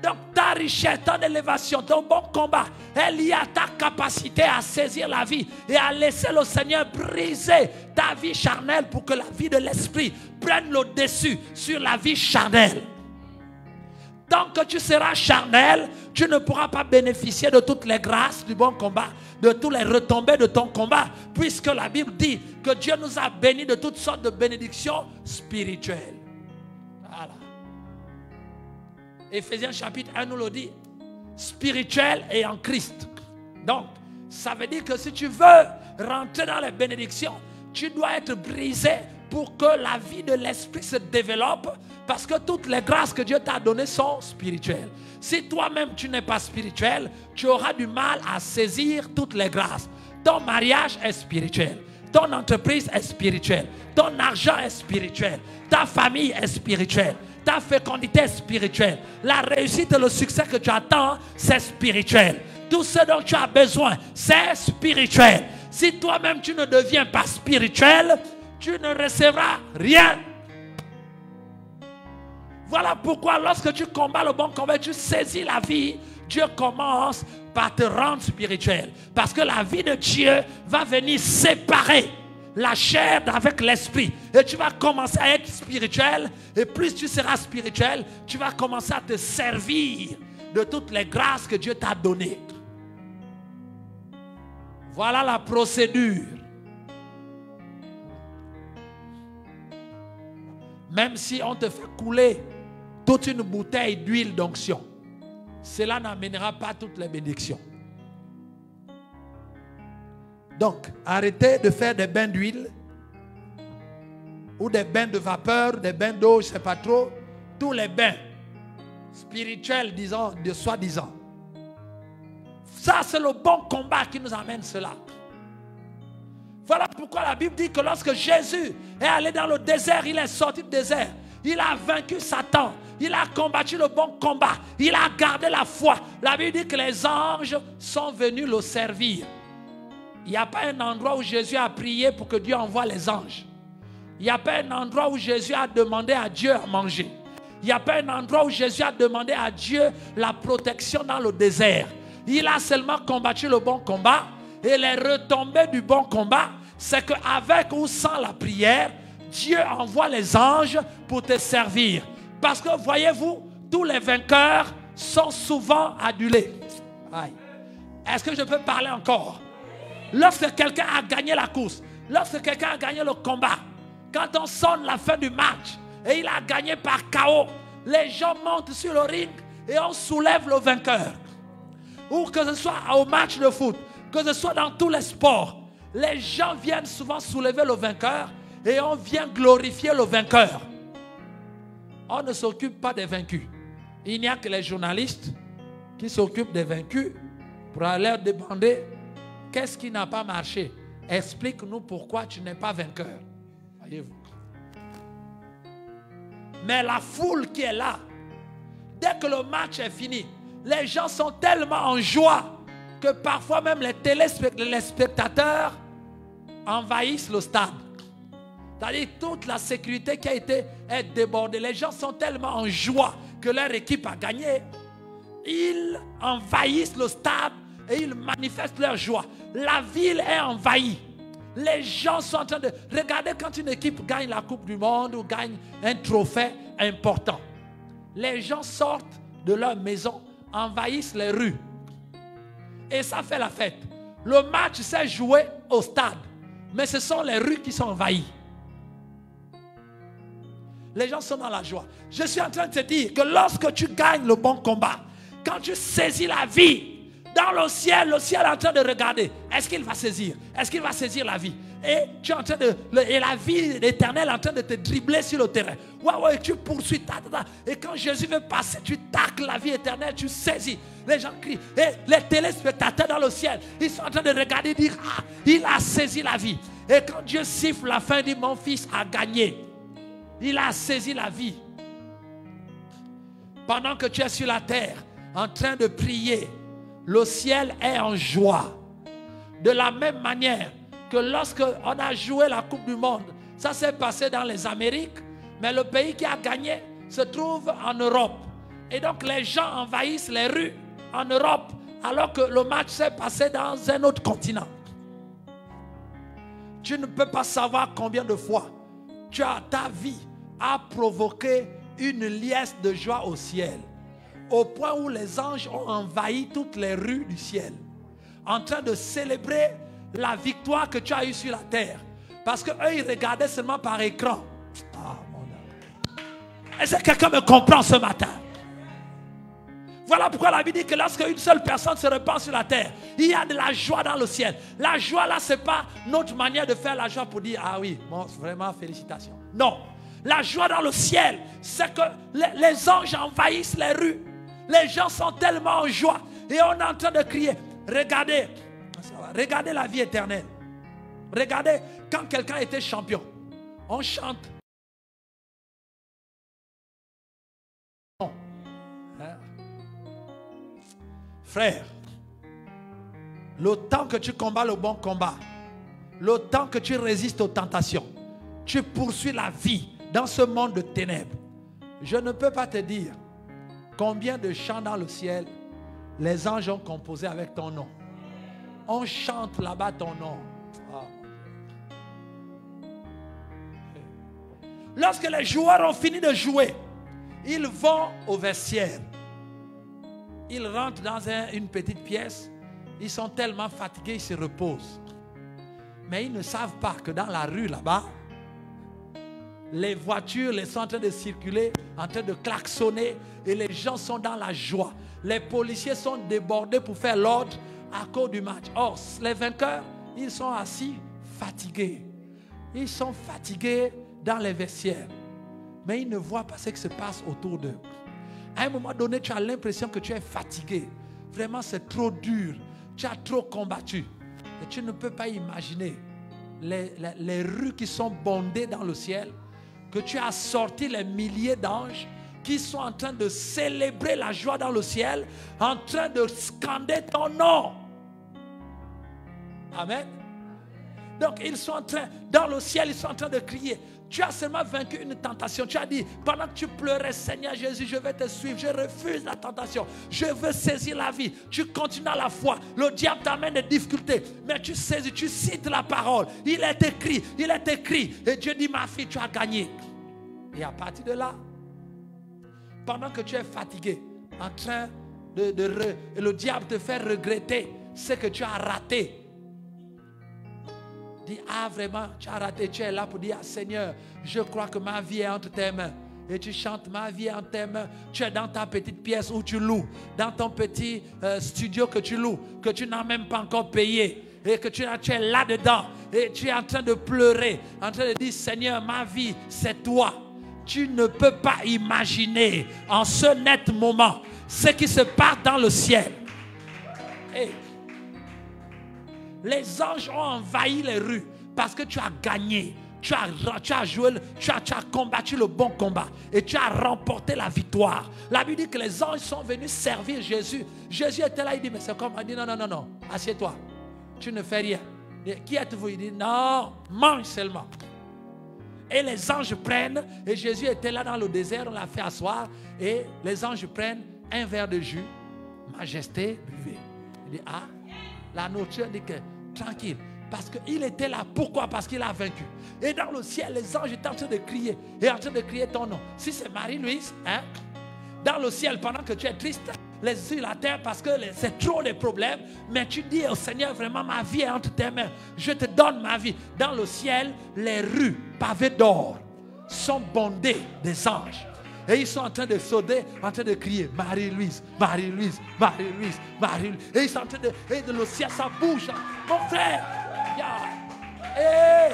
Donc ta richesse, ton élévation, ton bon combat est lié à ta capacité à saisir la vie et à laisser le Seigneur briser ta vie charnelle pour que la vie de l'esprit prenne le dessus sur la vie charnelle. Tant que tu seras charnel, tu ne pourras pas bénéficier de toutes les grâces du bon combat, de tous les retombées de ton combat, puisque la Bible dit que Dieu nous a bénis de toutes sortes de bénédictions spirituelles. Voilà. Éphésiens chapitre 1 nous le dit, spirituel et en Christ. Donc, ça veut dire que si tu veux rentrer dans les bénédictions, tu dois être brisé pour que la vie de l'esprit se développe, parce que toutes les grâces que Dieu t'a données sont spirituelles. Si toi-même tu n'es pas spirituel, tu auras du mal à saisir toutes les grâces. Ton mariage est spirituel, ton entreprise est spirituelle, ton argent est spirituel, ta famille est spirituelle, ta fécondité est spirituelle, la réussite et le succès que tu attends, c'est spirituel. Tout ce dont tu as besoin, c'est spirituel. Si toi-même tu ne deviens pas spirituel, tu ne recevras rien. Voilà pourquoi lorsque tu combats le bon combat, tu saisis la vie, Dieu commence par te rendre spirituel. Parce que la vie de Dieu va venir séparer la chair avec l'esprit. Et tu vas commencer à être spirituel. Et plus tu seras spirituel, tu vas commencer à te servir de toutes les grâces que Dieu t'a données. Voilà la procédure. Même si on te fait couler toute une bouteille d'huile d'onction, cela n'amènera pas toutes les bénédictions. Donc, arrêtez de faire des bains d'huile ou des bains de vapeur, des bains d'eau, je ne sais pas trop. Tous les bains spirituels, disons, de soi-disant. Ça, c'est le bon combat qui nous amène cela. Voilà pourquoi la Bible dit que lorsque Jésus est allé dans le désert, il est sorti du désert. Il a vaincu Satan. Il a combattu le bon combat. Il a gardé la foi. La Bible dit que les anges sont venus le servir. Il n'y a pas un endroit où Jésus a prié pour que Dieu envoie les anges. Il n'y a pas un endroit où Jésus a demandé à Dieu à manger. Il n'y a pas un endroit où Jésus a demandé à Dieu la protection dans le désert. Il a seulement combattu le bon combat. Et les retombées du bon combat, c'est qu'avec ou sans la prière, Dieu envoie les anges pour te servir. Parce que voyez-vous, tous les vainqueurs sont souvent adulés. Est-ce que je peux parler encore? Lorsque quelqu'un a gagné la course, lorsque quelqu'un a gagné le combat, quand on sonne la fin du match et il a gagné par KO, les gens montent sur le ring et on soulève le vainqueur. Ou que ce soit au match de foot, que ce soit dans tous les sports, les gens viennent souvent soulever le vainqueur et on vient glorifier le vainqueur. On ne s'occupe pas des vaincus. Il n'y a que les journalistes qui s'occupent des vaincus pour aller leur demander qu'est-ce qui n'a pas marché. Explique-nous pourquoi tu n'es pas vainqueur. Voyez-vous. Mais la foule qui est là, dès que le match est fini, les gens sont tellement en joie que parfois même les spectateurs envahissent le stade. C'est-à-dire toute la sécurité qui a été débordée. Les gens sont tellement en joie que leur équipe a gagné. Ils envahissent le stade et ils manifestent leur joie. La ville est envahie. Les gens sont en train de regarder quand une équipe gagne la Coupe du Monde ou gagne un trophée important. Les gens sortent de leur maison, envahissent les rues. Et ça fait la fête. Le match s'est joué au stade, mais ce sont les rues qui sont envahies. Les gens sont dans la joie. Je suis en train de te dire que lorsque tu gagnes le bon combat, quand tu saisis la vie, dans le ciel est en train de regarder. Est-ce qu'il va saisir? Est-ce qu'il va saisir la vie? Et tu es en train et la vie éternelle est en train de te dribbler sur le terrain. Ouais, tu poursuis. Et quand Jésus veut passer, tu tacles la vie éternelle, tu saisis. Les gens crient. Et les téléspectateurs dans le ciel, ils sont en train de regarder et dire, ah, il a saisi la vie. Et quand Dieu siffle la fin, il dit, mon fils a gagné. Il a saisi la vie. Pendant que tu es sur la terre, en train de prier, le ciel est en joie. De la même manière que lorsque on a joué la Coupe du Monde, ça s'est passé dans les Amériques, mais le pays qui a gagné se trouve en Europe. Et donc les gens envahissent les rues en Europe alors que le match s'est passé dans un autre continent. Tu ne peux pas savoir combien de fois ta vie a provoqué une liesse de joie au ciel. Au point où les anges ont envahi toutes les rues du ciel. En train de célébrer la victoire que tu as eue sur la terre. Parce qu'eux, ils regardaient seulement par écran. Ah, mon Dieu. Est-ce que quelqu'un me comprend ce matin? Voilà pourquoi la Bible dit que lorsque une seule personne se répand sur la terre, il y a de la joie dans le ciel. La joie là, ce n'est pas notre manière de faire la joie pour dire, ah oui, bon, vraiment félicitations. Non, la joie dans le ciel, c'est que les anges envahissent les rues. Les gens sont tellement en joie. Et on est en train de crier, regardez, regardez la vie éternelle. Regardez, quand quelqu'un était champion, on chante. Frère, le temps que tu combats le bon combat, le temps que tu résistes aux tentations, tu poursuis la vie dans ce monde de ténèbres. Je ne peux pas te dire combien de chants dans le ciel les anges ont composé avec ton nom. On chante là-bas ton nom. Oh. Lorsque les joueurs ont fini de jouer, ils vont au vestiaire. Ils rentrent dans une petite pièce. Ils sont tellement fatigués, ils se reposent. Mais ils ne savent pas que dans la rue là-bas, les voitures sont en train de circuler, en train de klaxonner, et les gens sont dans la joie. Les policiers sont débordés pour faire l'ordre à cause du match. Or, les vainqueurs, ils sont assis fatigués. Ils sont fatigués dans les vestiaires. Mais ils ne voient pas ce qui se passe autour d'eux. À un moment donné, tu as l'impression que tu es fatigué. Vraiment, c'est trop dur. Tu as trop combattu. Et tu ne peux pas imaginer les rues qui sont bondées dans le ciel, que tu as sorti les milliers d'anges qui sont en train de célébrer la joie dans le ciel, en train de scander ton nom. Amen. Donc, ils sont en train, dans le ciel, ils sont en train de crier. Tu as seulement vaincu une tentation. Tu as dit, pendant que tu pleurais, Seigneur Jésus, je vais te suivre. Je refuse la tentation. Je veux saisir la vie. Tu continues dans la foi. Le diable t'amène des difficultés. Mais tu saisis, tu cites la parole. Il est écrit, il est écrit. Et Dieu dit, ma fille, tu as gagné. Et à partir de là, pendant que tu es fatigué, en train le diable te fait regretter ce que tu as raté. Dis, ah vraiment, tu as raté, tu es là pour dire, ah, Seigneur, je crois que ma vie est entre tes mains. Et tu chantes, ma vie est entre tes mains. Tu es dans ta petite pièce où tu loues, dans ton petit studio que tu loues, que tu n'as même pas encore payé. Et que tu es là-dedans. Et tu es en train de pleurer, en train de dire, Seigneur, ma vie, c'est toi. Tu ne peux pas imaginer en ce net moment ce qui se passe dans le ciel. Hey. Les anges ont envahi les rues parce que tu as gagné. Tu as joué, tu as combattu le bon combat et tu as remporté la victoire. La Bible dit que les anges sont venus servir Jésus. Jésus était là, il dit, mais c'est comme, il dit, non, assieds-toi. Tu ne fais rien. Qui êtes-vous? Il dit, non, mange seulement. Et les anges prennent, et Jésus était là dans le désert, on l'a fait asseoir, et les anges prennent un verre de jus. Majesté, buvez. Il dit, ah, la nourriture dit que, tranquille, parce qu'il était là. Pourquoi? Parce qu'il a vaincu. Et dans le ciel, les anges étaient en train de crier, et en train de crier ton nom. Si c'est Marie-Louise, hein, dans le ciel, pendant que tu es triste, les yeux sur la terre parce que c'est trop de problèmes, mais tu dis au Seigneur, vraiment ma vie est entre tes mains, je te donne ma vie. Dans le ciel, les rues pavées d'or sont bondées des anges. Et ils sont en train de sauter, en train de crier, Marie-Louise, Marie-Louise, Marie-Louise, Marie-Louise. Et ils sont en train de, et le ciel, ça bouge. Mon frère, hey.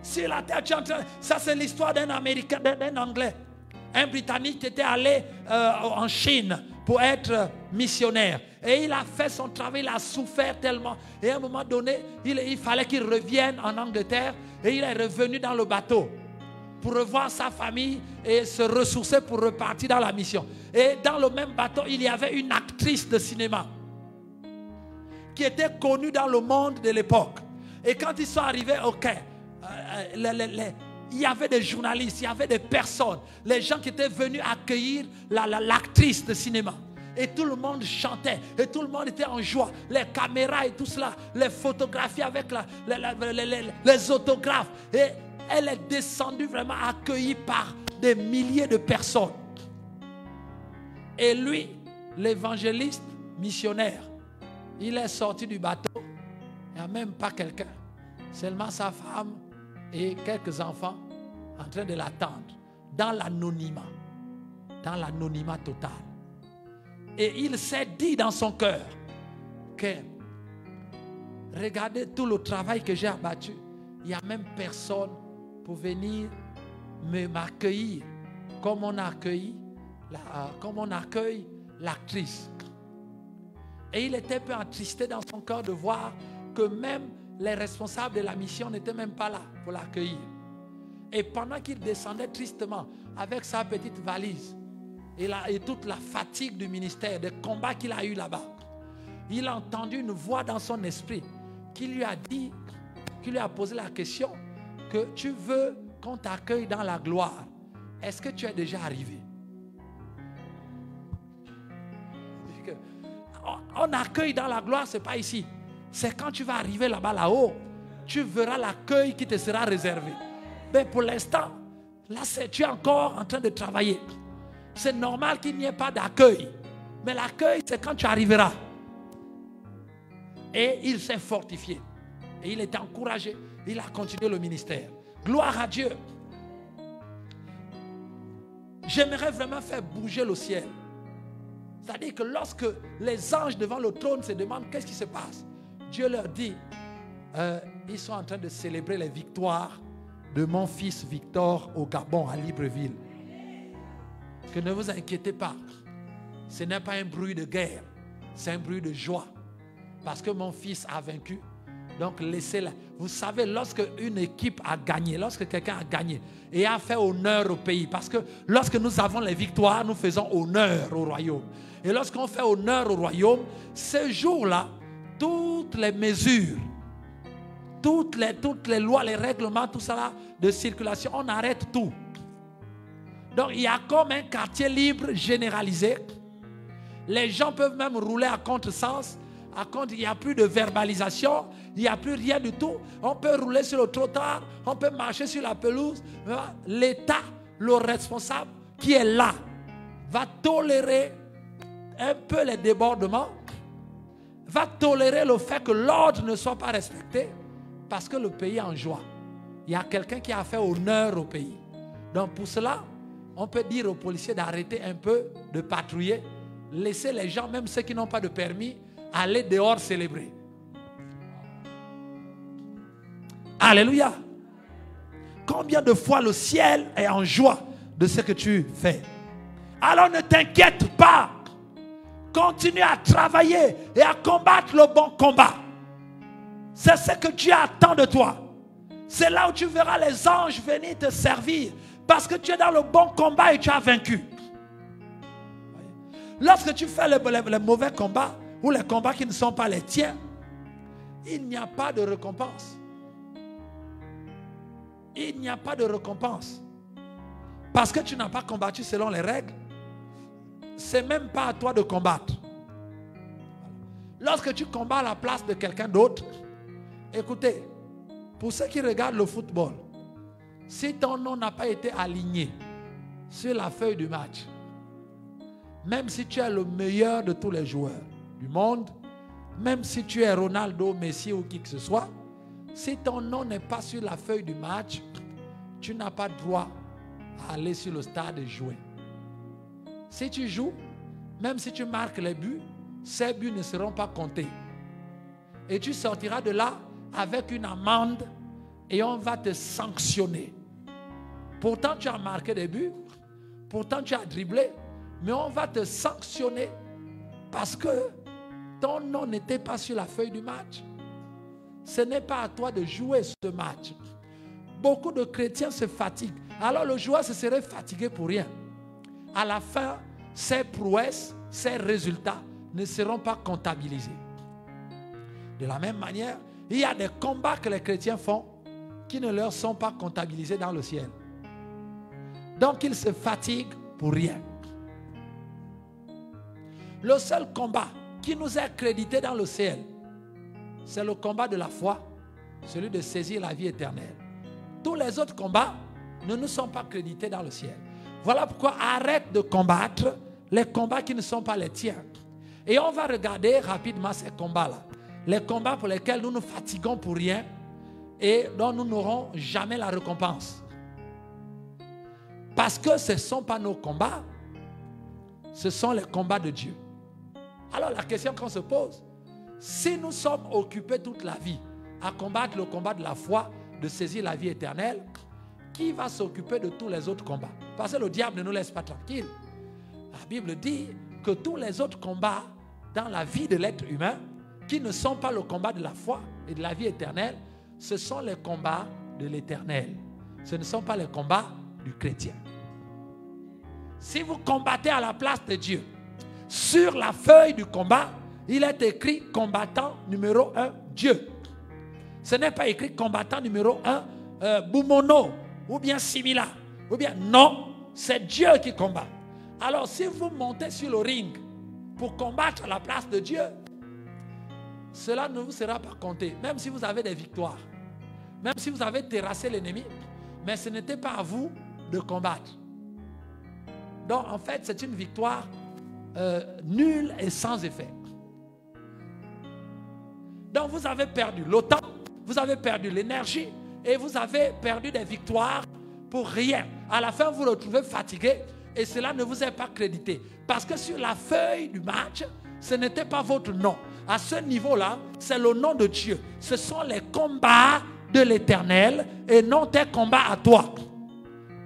Sur la terre, tu es en train, ça c'est l'histoire d'un Américain, d'un Anglais. Un Britannique qui était allé en Chine pour être missionnaire. Et il a fait son travail, il a souffert tellement. Et à un moment donné, il fallait qu'il revienne en Angleterre. Et il est revenu dans le bateau pour revoir sa famille et se ressourcer pour repartir dans la mission. Et dans le même bateau, il y avait une actrice de cinéma qui était connue dans le monde de l'époque. Et quand ils sont arrivés au quai, il y avait des journalistes, il y avait des personnes, les gens qui étaient venus accueillir l'actrice de cinéma. Et tout le monde chantait, et tout le monde était en joie. Les caméras et tout cela, les photographies avec les autographes. Et elle est descendue vraiment accueillie par des milliers de personnes. Et lui, l'évangéliste missionnaire, il est sorti du bateau. Il n'y a même pas quelqu'un. Seulement sa femme et quelques enfants en train de l'attendre. Dans l'anonymat. Dans l'anonymat total. Et il s'est dit dans son cœur que regardez tout le travail que j'ai abattu. Il n'y a même personne pour venir m'accueillir comme on a accueilli comme on accueille l'actrice. Et il était un peu attristé dans son cœur de voir que même les responsables de la mission n'étaient même pas là pour l'accueillir. Et pendant qu'il descendait tristement avec sa petite valise et toute la fatigue du ministère, des combats qu'il a eu là-bas, il a entendu une voix dans son esprit qui lui a dit, qui lui a posé la question que tu veux qu'on t'accueille dans la gloire. Est-ce que tu es déjà arrivé? On accueille dans la gloire, ce n'est pas ici. C'est quand tu vas arriver là-bas, là-haut, tu verras l'accueil qui te sera réservé. Mais pour l'instant, là, tu es encore en train de travailler. C'est normal qu'il n'y ait pas d'accueil. Mais l'accueil, c'est quand tu arriveras. Et il s'est fortifié. Et il était encouragé. Il a continué le ministère. Gloire à Dieu. J'aimerais vraiment faire bouger le ciel. C'est-à-dire que lorsque les anges devant le trône se demandent qu'est-ce qui se passe, Dieu leur dit, ils sont en train de célébrer les victoires de mon fils Victor au Gabon, à Libreville. Que ne vous inquiétez pas. Ce n'est pas un bruit de guerre, c'est un bruit de joie. Parce que mon fils a vaincu. Donc laissez-la. Vous savez, lorsque une équipe a gagné, lorsque quelqu'un a gagné et a fait honneur au pays, parce que lorsque nous avons les victoires, nous faisons honneur au royaume. Et lorsqu'on fait honneur au royaume, ce jour-là, toutes les mesures, toutes les lois, les règlements, tout ça là, de circulation, on arrête tout. Donc il y a comme un quartier libre généralisé. Les gens peuvent même rouler à contresens. À contre, il n'y a plus de verbalisation, il n'y a plus rien du tout. On peut rouler sur le trottoir, on peut marcher sur la pelouse. L'État, le responsable qui est là, va tolérer un peu les débordements, va tolérer le fait que l'ordre ne soit pas respecté, parce que le pays est en joie. Il y a quelqu'un qui a fait honneur au pays. Donc pour cela, on peut dire aux policiers d'arrêter un peu de patrouiller, laisser les gens, même ceux qui n'ont pas de permis, aller dehors célébrer. Alléluia. Combien de fois le ciel est en joie de ce que tu fais? Alors ne t'inquiète pas. Continue à travailler et à combattre le bon combat. C'est ce que Dieu attend de toi. C'est là où tu verras les anges venir te servir. Parce que tu es dans le bon combat et tu as vaincu. Lorsque tu fais les mauvais combats, ou les combats qui ne sont pas les tiens, il n'y a pas de récompense. Il n'y a pas de récompense. Parce que tu n'as pas combattu selon les règles. C'est même pas à toi de combattre. Lorsque tu combats à la place de quelqu'un d'autre, écoutez, pour ceux qui regardent le football, si ton nom n'a pas été aligné sur la feuille du match, même si tu es le meilleur de tous les joueurs du monde, même si tu es Ronaldo, Messi ou qui que ce soit, si ton nom n'est pas sur la feuille du match, tu n'as pas droit à aller sur le stade et jouer. Si tu joues, même si tu marques les buts, ces buts ne seront pas comptés. Et tu sortiras de là avec une amende et on va te sanctionner. Pourtant tu as marqué des buts, pourtant tu as dribblé, mais on va te sanctionner parce que ton nom n'était pas sur la feuille du match. Ce n'est pas à toi de jouer ce match. Beaucoup de chrétiens se fatiguent. Alors le joueur se serait fatigué pour rien. À la fin, ses prouesses, ses résultats ne seront pas comptabilisés. De la même manière, il y a des combats que les chrétiens font qui ne leur sont pas comptabilisés dans le ciel. Donc ils se fatiguent pour rien. Le seul combat qui nous est crédité dans le ciel, c'est le combat de la foi, celui de saisir la vie éternelle. Tous les autres combats ne nous sont pas crédités dans le ciel. Voilà pourquoi arrête de combattre les combats qui ne sont pas les tiens. Et on va regarder rapidement ces combats-là. Les combats pour lesquels nous nous fatiguons pour rien et dont nous n'aurons jamais la récompense. Parce que ce ne sont pas nos combats, ce sont les combats de Dieu. Alors la question qu'on se pose, si nous sommes occupés toute la vie à combattre le combat de la foi, de saisir la vie éternelle, qui va s'occuper de tous les autres combats? Parce que le diable ne nous laisse pas tranquilles. La Bible dit que tous les autres combats dans la vie de l'être humain, qui ne sont pas le combat de la foi et de la vie éternelle, ce sont les combats de l'éternel. Ce ne sont pas les combats du chrétien. Si vous combattez à la place de Dieu, sur la feuille du combat, il est écrit combattant numéro 1, Dieu. Ce n'est pas écrit combattant numéro 1, Boumono, ou bien Simila, ou bien non, c'est Dieu qui combat. Alors si vous montez sur le ring pour combattre à la place de Dieu, cela ne vous sera pas compté, même si vous avez des victoires, même si vous avez terrassé l'ennemi, mais ce n'était pas à vous de combattre. Donc en fait c'est une victoire nulle et sans effet. Donc vous avez perdu le temps, vous avez perdu l'énergie et vous avez perdu des victoires pour rien. À la fin vous vous retrouvez fatigué et cela ne vous est pas crédité. Parce que sur la feuille du match, ce n'était pas votre nom. À ce niveau-là, c'est le nom de Dieu. Ce sont les combats de l'Éternel et non tes combats à toi.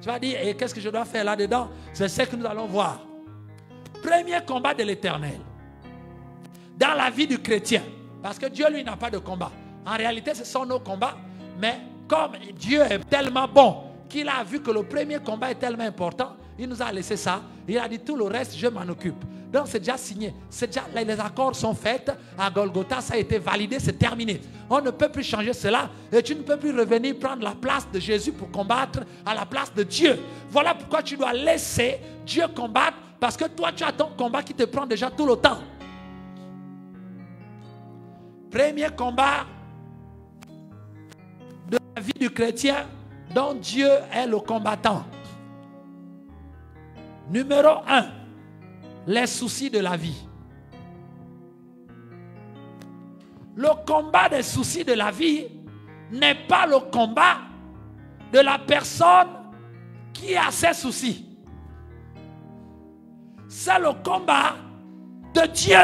Tu vas dire, et qu'est-ce que je dois faire là-dedans? C'est ce que nous allons voir. Premier combat de l'Éternel. Dans la vie du chrétien. Parce que Dieu, lui, n'a pas de combat. En réalité, ce sont nos combats. Mais comme Dieu est tellement bon qu'il a vu que le premier combat est tellement important, il nous a laissé ça. Il a dit tout le reste, je m'en occupe. Donc c'est déjà signé. C'est déjà, les accords sont faits. À Golgotha, ça a été validé, c'est terminé. On ne peut plus changer cela. Et tu ne peux plus revenir prendre la place de Jésus pour combattre à la place de Dieu. Voilà pourquoi tu dois laisser Dieu combattre. Parce que toi, tu as ton combat qui te prend déjà tout le temps. Premier combat de la vie du chrétien dont Dieu est le combattant. Numéro 1, les soucis de la vie. Le combat des soucis de la vie n'est pas le combat de la personne qui a ses soucis. C'est le combat de Dieu.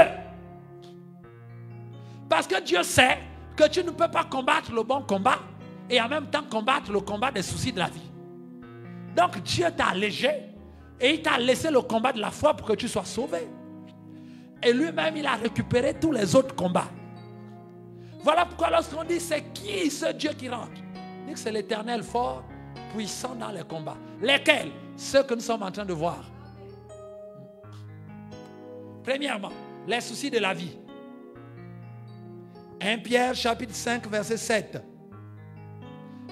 Parce que Dieu sait que tu ne peux pas combattre le bon combat et en même temps combattre le combat des soucis de la vie. Donc Dieu t'a allégé et il t'a laissé le combat de la foi pour que tu sois sauvé. Et lui-même, il a récupéré tous les autres combats. Voilà pourquoi lorsqu'on dit c'est qui ce Dieu qui rentre? On dit que c'est l'Éternel fort, puissant dans les combats. Lesquels? Ceux que nous sommes en train de voir. Premièrement, les soucis de la vie. 1 Pierre chapitre 5 verset 7.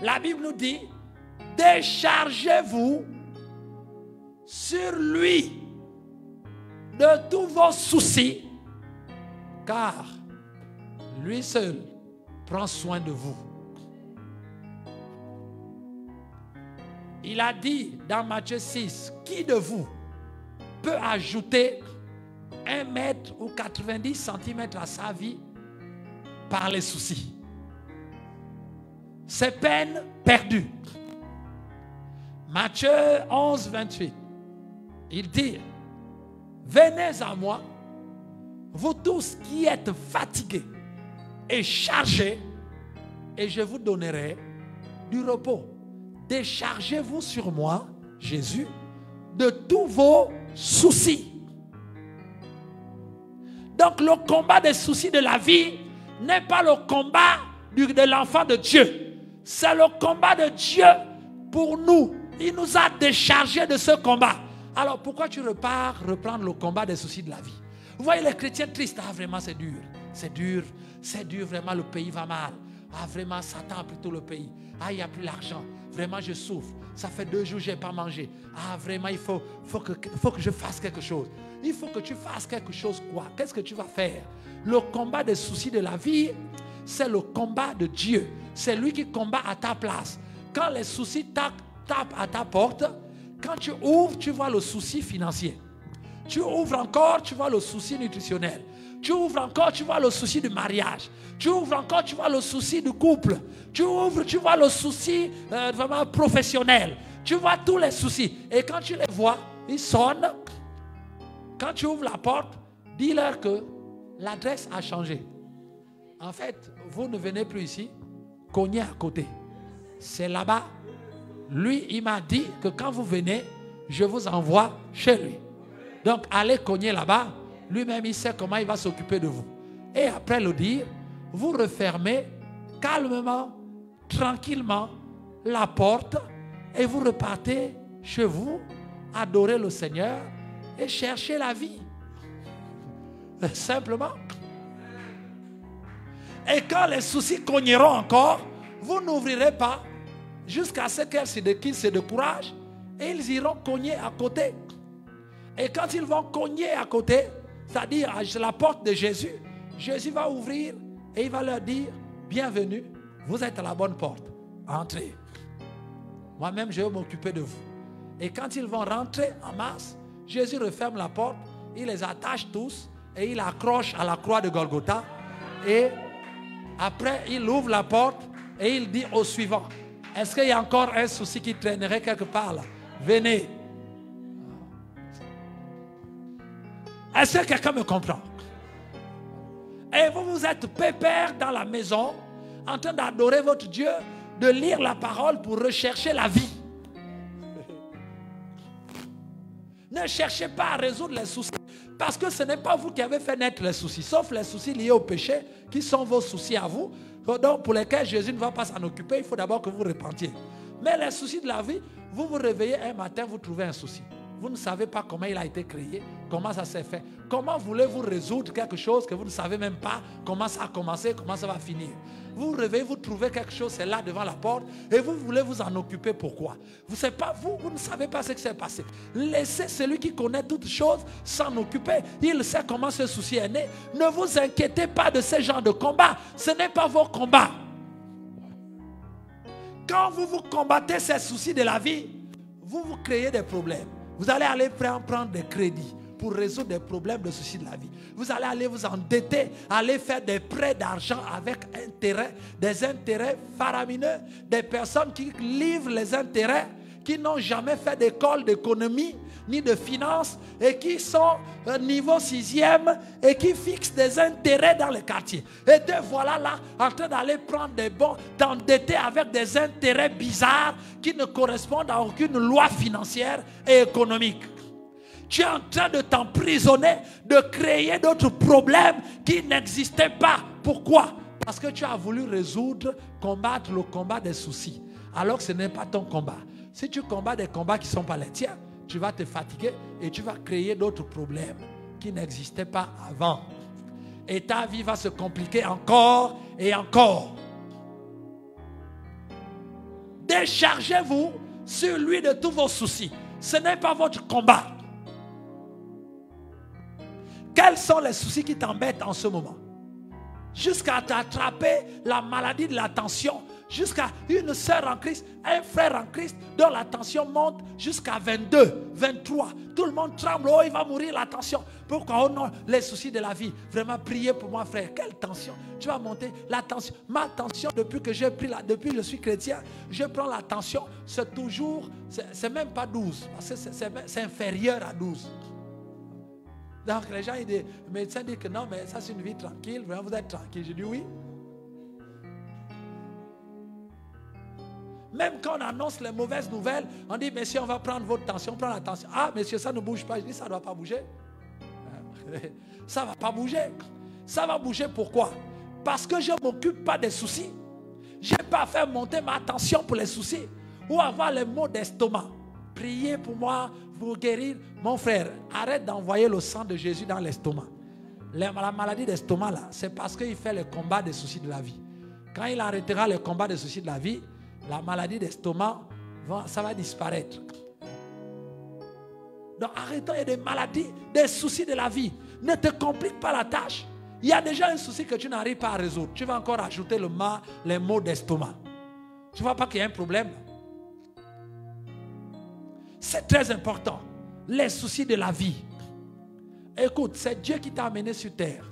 La Bible nous dit, déchargez-vous sur lui de tous vos soucis, car lui seul prend soin de vous. Il a dit dans Matthieu 6, qui de vous peut ajouter 1 mètre ou 90 centimètres à sa vie par les soucis? C'est peine perdue. Matthieu 11, 28. Il dit, venez à moi, vous tous qui êtes fatigués et chargés, et je vous donnerai du repos. Déchargez-vous sur moi, Jésus, de tous vos soucis. Donc le combat des soucis de la vie n'est pas le combat de l'enfant de Dieu. C'est le combat de Dieu pour nous. Il nous a déchargés de ce combat. Alors pourquoi tu repars reprendre le combat des soucis de la vie? Vous voyez les chrétiens tristes. Ah vraiment c'est dur. C'est dur vraiment, le pays va mal. Ah, vraiment, Satan a pris tout le pays. Ah, il n'y a plus l'argent. Vraiment, je souffre. Ça fait 2 jours que je n'ai pas mangé. Ah, vraiment, il faut que je fasse quelque chose. Il faut que tu fasses quelque chose, quoi? Qu'est-ce que tu vas faire? Le combat des soucis de la vie, c'est le combat de Dieu. C'est lui qui combat à ta place. Quand les soucis tapent à ta porte, quand tu ouvres, tu vois le souci financier. Tu ouvres encore, tu vois le souci nutritionnel. Tu ouvres encore, tu vois le souci du mariage. Tu ouvres encore, tu vois le souci du couple. Tu ouvres, tu vois le souci vraiment professionnel. Tu vois tous les soucis. Et quand tu les vois, ils sonnent. Quand tu ouvres la porte, dis-leur que l'adresse a changé. En fait, vous ne venez plus ici, cognez à côté. C'est là-bas. Lui, il m'a dit que quand vous venez, je vous envoie chez lui. Donc, allez cogner là-bas. Lui-même, il sait comment il va s'occuper de vous. Et après le dire, vous refermez calmement, tranquillement la porte et vous repartez chez vous, adorer le Seigneur et chercher la vie. Simplement. Et quand les soucis cogneront encore, vous n'ouvrirez pas jusqu'à ce qu'ils se découragent et ils iront cogner à côté. Et quand ils vont cogner à côté, c'est-à-dire à la porte de Jésus, Jésus va ouvrir et il va leur dire, bienvenue, vous êtes à la bonne porte, entrez. Moi-même, je vais m'occuper de vous. Et quand ils vont rentrer en masse, Jésus referme la porte, il les attache tous et il accroche à la croix de Golgotha. Et après, il ouvre la porte et il dit au suivant, est-ce qu'il y a encore un souci qui traînerait quelque part là? Venez. Est-ce que quelqu'un me comprend? Et vous êtes pépère dans la maison, en train d'adorer votre Dieu, de lire la parole pour rechercher la vie. Ne cherchez pas à résoudre les soucis, parce que ce n'est pas vous qui avez fait naître les soucis, sauf les soucis liés au péché, qui sont vos soucis à vous, donc pour lesquels Jésus ne va pas s'en occuper. Il faut d'abord que vous repentiez. Mais les soucis de la vie, vous vous réveillez un matin, vous trouvez un souci. Vous ne savez pas comment il a été créé, comment ça s'est fait. Comment voulez-vous résoudre quelque chose que vous ne savez même pas comment ça a commencé, comment ça va finir? Vous vous réveillez, vous trouvez quelque chose, c'est là devant la porte, et vous voulez vous en occuper. Pourquoi? Vous ne savez pas ce qui s'est passé. Laissez celui qui connaît toutes choses s'en occuper. Il sait comment ce souci est né. Ne vous inquiétez pas de ce genre de combat. Ce n'est pas vos combats. Quand vous combattez ces soucis de la vie, vous créez des problèmes. Vous allez aller prendre des crédits pour résoudre des problèmes de soucis de la vie. Vous allez aller vous endetter, aller faire des prêts d'argent avec intérêt, des intérêts faramineux, des personnes qui livrent les intérêts, qui n'ont jamais fait d'école d'économie ni de finance et qui sont niveau 6e et qui fixent des intérêts dans les quartiers. Et te voilà là en train d'aller prendre des bons, t'endetter avec des intérêts bizarres qui ne correspondent à aucune loi financière et économique. Tu es en train de t'emprisonner, de créer d'autres problèmes qui n'existaient pas. Pourquoi? Parce que tu as voulu combattre le combat des soucis, alors que ce n'est pas ton combat. Si tu combats des combats qui ne sont pas les tiens, tu vas te fatiguer et tu vas créer d'autres problèmes qui n'existaient pas avant. Et ta vie va se compliquer encore et encore. Déchargez-vous sur lui de tous vos soucis. Ce n'est pas votre combat. Quels sont les soucis qui t'embêtent en ce moment? Jusqu'à t'attraper la maladie de la tension, jusqu'à une sœur en Christ, un frère en Christ dont la tension monte jusqu'à 22, 23. Tout le monde tremble, oh il va mourir la tension. Pourquoi? Oh non, les soucis de la vie. Vraiment, priez pour moi frère. Quelle tension? Tu vas monter la tension. Ma tension depuis que j'ai pris depuis que je suis chrétien, je prends la tension, c'est toujours, c'est même pas 12, parce que c'est inférieur à 12. Donc les gens, le médecin dit que non, mais ça c'est une vie tranquille, vraiment vous êtes tranquille. Je dis oui. Même quand on annonce les mauvaises nouvelles, on dit, messieurs, on va prendre votre tension, on prend la tension. Ah, messieurs, ça ne bouge pas. Je dis, ça ne doit pas bouger. Ça ne va pas bouger. Ça va bouger pourquoi? Parce que je ne m'occupe pas des soucis. Je n'ai pas fait monter ma tension pour les soucis ou avoir les maux d'estomac. Priez pour moi, pour guérir. Mon frère, arrête d'envoyer le sang de Jésus dans l'estomac. La maladie d'estomac, là, c'est parce qu'il fait le combat des soucis de la vie. Quand il arrêtera le combat des soucis de la vie, la maladie d'estomac, ça va disparaître. Donc arrêtons, il y a des maladies, des soucis de la vie. Ne te complique pas la tâche. Il y a déjà un souci que tu n'arrives pas à résoudre. Tu vas encore ajouter les maux d'estomac. Tu ne vois pas qu'il y a un problème? C'est très important. Les soucis de la vie. Écoute, c'est Dieu qui t'a amené sur terre.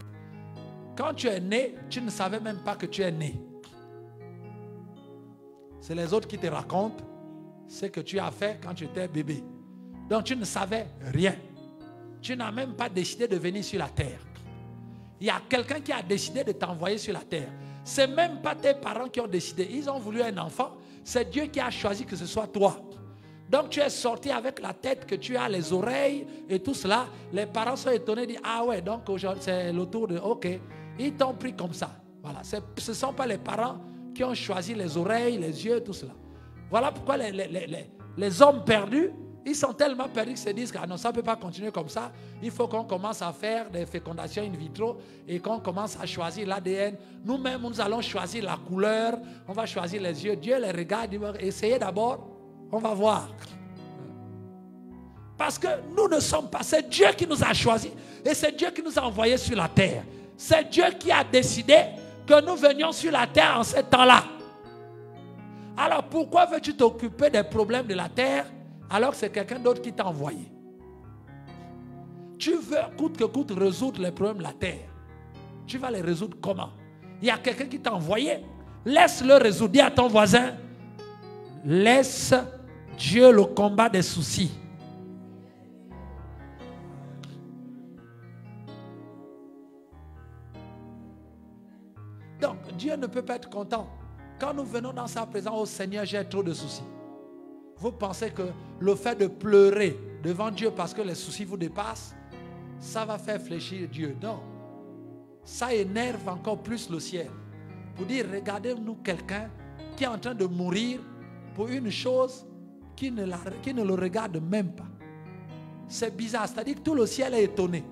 Quand tu es né, tu ne savais même pas que tu es né. C'est les autres qui te racontent ce que tu as fait quand tu étais bébé. Donc tu ne savais rien. Tu n'as même pas décidé de venir sur la terre. Il y a quelqu'un qui a décidé de t'envoyer sur la terre. Ce n'est même pas tes parents qui ont décidé. Ils ont voulu un enfant. C'est Dieu qui a choisi que ce soit toi. Donc tu es sorti avec la tête que tu as, les oreilles et tout cela. Les parents sont étonnés, disent, ah ouais, donc aujourd'hui c'est le tour de, ok. Ils t'ont pris comme ça. Voilà. Ce ne sont pas les parents qui ont choisi les oreilles, les yeux, tout cela. Voilà pourquoi les hommes perdus, ils sont tellement perdus qu'ils se disent que ah non, ça ne peut pas continuer comme ça. Il faut qu'on commence à faire des fécondations in vitro et qu'on commence à choisir l'ADN. Nous-mêmes, nous allons choisir la couleur, on va choisir les yeux. Dieu les regarde, il va essayer d'abord, on va voir. Parce que nous ne sommes pas, c'est Dieu qui nous a choisis et c'est Dieu qui nous a envoyés sur la terre. C'est Dieu qui a décidé que nous venions sur la terre en ce temps-là. Alors pourquoi veux-tu t'occuper des problèmes de la terre alors que c'est quelqu'un d'autre qui t'a envoyé? Tu veux coûte que coûte résoudre les problèmes de la terre. Tu vas les résoudre comment? Il y a quelqu'un qui t'a envoyé. Laisse-le résoudre. Dis à ton voisin, laisse Dieu le combat des soucis. Donc Dieu ne peut pas être content. Quand nous venons dans sa présence, oh Seigneur, j'ai trop de soucis. Vous pensez que le fait de pleurer devant Dieu parce que les soucis vous dépassent, ça va faire fléchir Dieu? Non. Ça énerve encore plus le ciel. Pour dire, regardez-nous quelqu'un qui est en train de mourir pour une chose qui ne le regarde même pas. C'est bizarre. C'est-à-dire que tout le ciel est étonné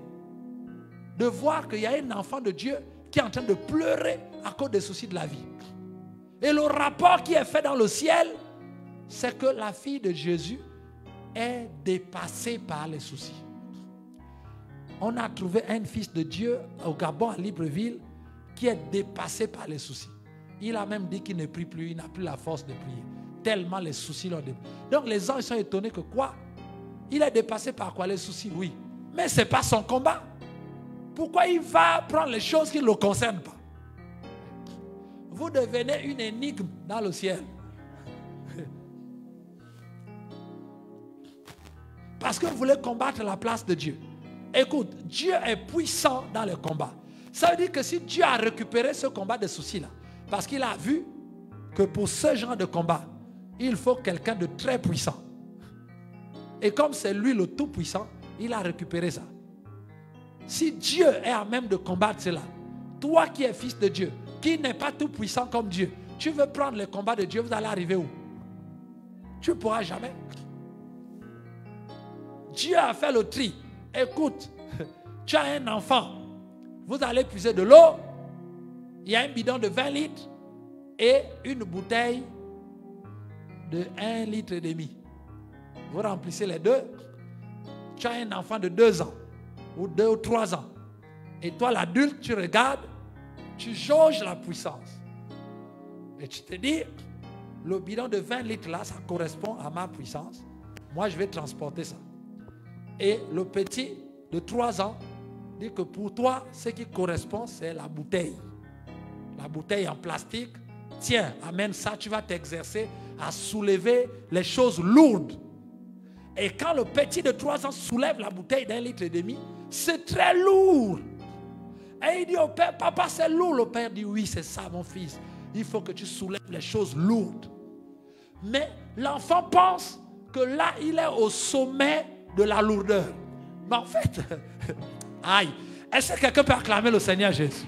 de voir qu'il y a un enfant de Dieu qui est en train de pleurer à cause des soucis de la vie. Et le rapport qui est fait dans le ciel, c'est que la fille de Jésus est dépassée par les soucis. On a trouvé un fils de Dieu au Gabon, à Libreville, qui est dépassé par les soucis. Il a même dit qu'il ne prie plus, il n'a plus la force de prier. Tellement les soucis l'ont dépassé. Donc les gens sont étonnés que quoi? Il est dépassé par quoi? Les soucis, oui. Mais ce n'est pas son combat. Pourquoi il va prendre les choses qui ne le concernent pas? Vous devenez une énigme dans le ciel. Parce que vous voulez combattre la place de Dieu. Écoute, Dieu est puissant dans le combat. Ça veut dire que si Dieu a récupéré ce combat de soucis-là, parce qu'il a vu que pour ce genre de combat, il faut quelqu'un de très puissant. Et comme c'est lui le tout-puissant, il a récupéré ça. Si Dieu est à même de combattre cela, toi qui es fils de Dieu, qui n'est pas tout puissant comme Dieu, tu veux prendre le combat de Dieu, vous allez arriver où? Tu ne pourras jamais. Dieu a fait le tri. Écoute, tu as un enfant, vous allez puiser de l'eau, il y a un bidon de 20 litres et une bouteille de 1,5 litre. Vous remplissez les deux. Tu as un enfant de 2 ans ou 2 ou 3 ans. Et toi, l'adulte, tu regardes, tu jauges la puissance. Et tu te dis, le bidon de 20 litres là, ça correspond à ma puissance. Moi, je vais transporter ça. Et le petit de 3 ans dit que pour toi, ce qui correspond, c'est la bouteille. La bouteille en plastique. Tiens, amène ça, tu vas t'exercer à soulever les choses lourdes. Et quand le petit de 3 ans soulève la bouteille d'1,5 litre, c'est très lourd. Et il dit au père, papa, c'est lourd. Le père dit, oui, c'est ça, mon fils. Il faut que tu soulèves les choses lourdes. Mais l'enfant pense que là, il est au sommet de la lourdeur. Mais en fait, aïe, est-ce que quelqu'un peut acclamer le Seigneur Jésus?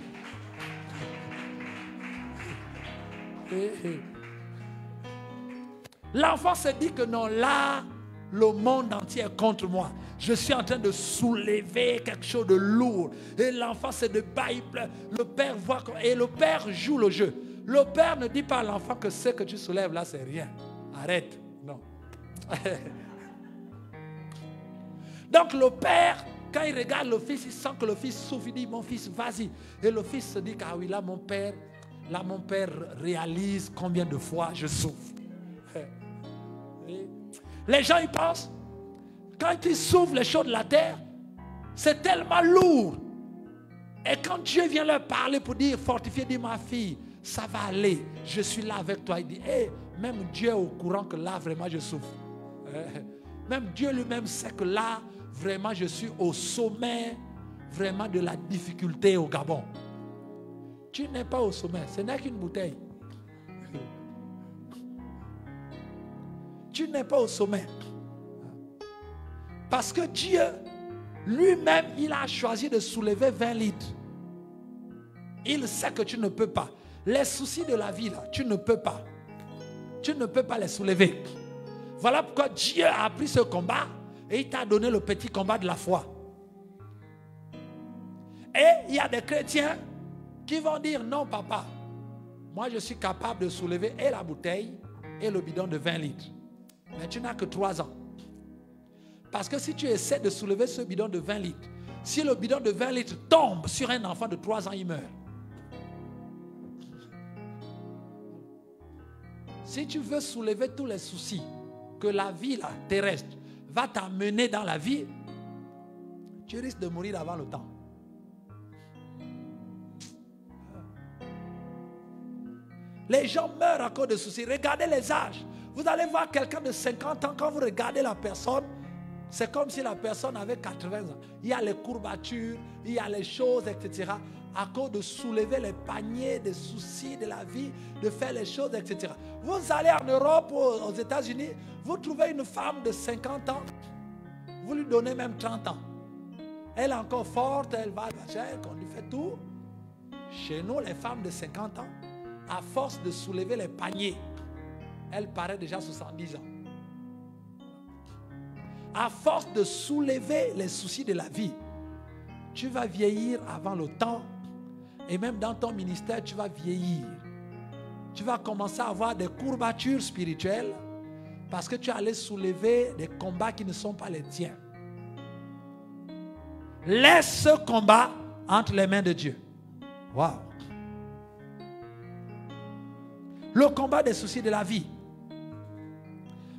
L'enfant se dit que non, là, le monde entier est contre moi. Je suis en train de soulever quelque chose de lourd. Et l'enfant se débat, le père voit, et le père joue le jeu. Le père ne dit pas à l'enfant que ce que tu soulèves là, c'est rien. Arrête. Non. Donc le père, quand il regarde le fils, il sent que le fils souffre. Il dit, mon fils, vas-y. Et le fils se dit, ah oui, là mon père réalise combien de fois je souffre. Les gens, ils pensent, quand ils souffrent les choses de la terre, c'est tellement lourd. Et quand Dieu vient leur parler pour dire, fortifier, dit, ma fille, ça va aller, je suis là avec toi. Il dit, hey, même Dieu est au courant que là, vraiment, je souffre. Même Dieu lui-même sait que là, vraiment, je suis au sommet, vraiment, de la difficulté au Gabon. Tu n'es pas au sommet, ce n'est qu'une bouteille. Tu n'es pas au sommet. Parce que Dieu, lui-même, il a choisi de soulever 20 litres. Il sait que tu ne peux pas. Les soucis de la vie, là, tu ne peux pas. Tu ne peux pas les soulever. Voilà pourquoi Dieu a pris ce combat et il t'a donné le petit combat de la foi. Et il y a des chrétiens qui vont dire, non papa, moi je suis capable de soulever et la bouteille et le bidon de 20 litres. Mais tu n'as que 3 ans. Parce que si tu essaies de soulever ce bidon de 20 litres, si le bidon de 20 litres tombe sur un enfant de 3 ans, il meurt. Si tu veux soulever tous les soucis que la vie là, terrestre va t'amener dans la vie, tu risques de mourir avant le temps. Les gens meurent à cause de soucis. Regardez les âges. Vous allez voir quelqu'un de 50 ans, quand vous regardez la personne, c'est comme si la personne avait 80 ans. Il y a les courbatures, il y a les choses, etc. À cause de soulever les paniers des soucis de la vie, de faire les choses, etc. Vous allez en Europe ou aux États-Unis, vous trouvez une femme de 50 ans, vous lui donnez même 30 ans. Elle est encore forte, elle va, on lui fait tout. Chez nous, les femmes de 50 ans, à force de soulever les paniers, elle paraît déjà 70 ans. À force de soulever les soucis de la vie, tu vas vieillir avant le temps. Et même dans ton ministère, tu vas vieillir. Tu vas commencer à avoir des courbatures spirituelles parce que tu allais soulever des combats qui ne sont pas les tiens. Laisse ce combat entre les mains de Dieu. Waouh! Le combat des soucis de la vie.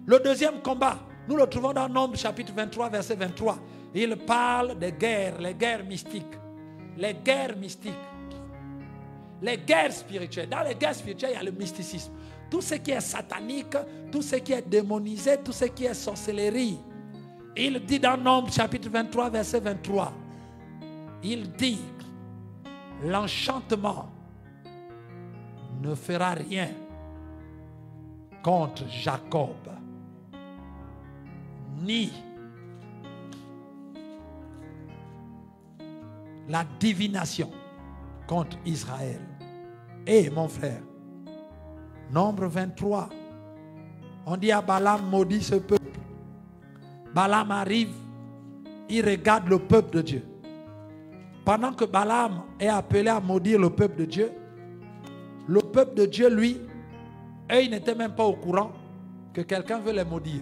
Le deuxième combat, nous le trouvons dans Nombre chapitre 23, verset 23. Il parle des guerres, les guerres mystiques. Les guerres mystiques. Les guerres spirituelles. Dans les guerres spirituelles, il y a le mysticisme. Tout ce qui est satanique, tout ce qui est démonisé, tout ce qui est sorcellerie. Il dit dans Nombre chapitre 23, verset 23. Il dit, l'enchantement ne fera rien contre Jacob, ni la divination contre Israël. Et mon frère, Nombre 23, on dit à Balaam, maudit ce peuple. Balaam arrive, il regarde le peuple de Dieu. Pendant que Balaam est appelé à maudire le peuple de Dieu, le peuple de Dieu, lui, eux, ils n'étaient même pas au courant que quelqu'un veut les maudire.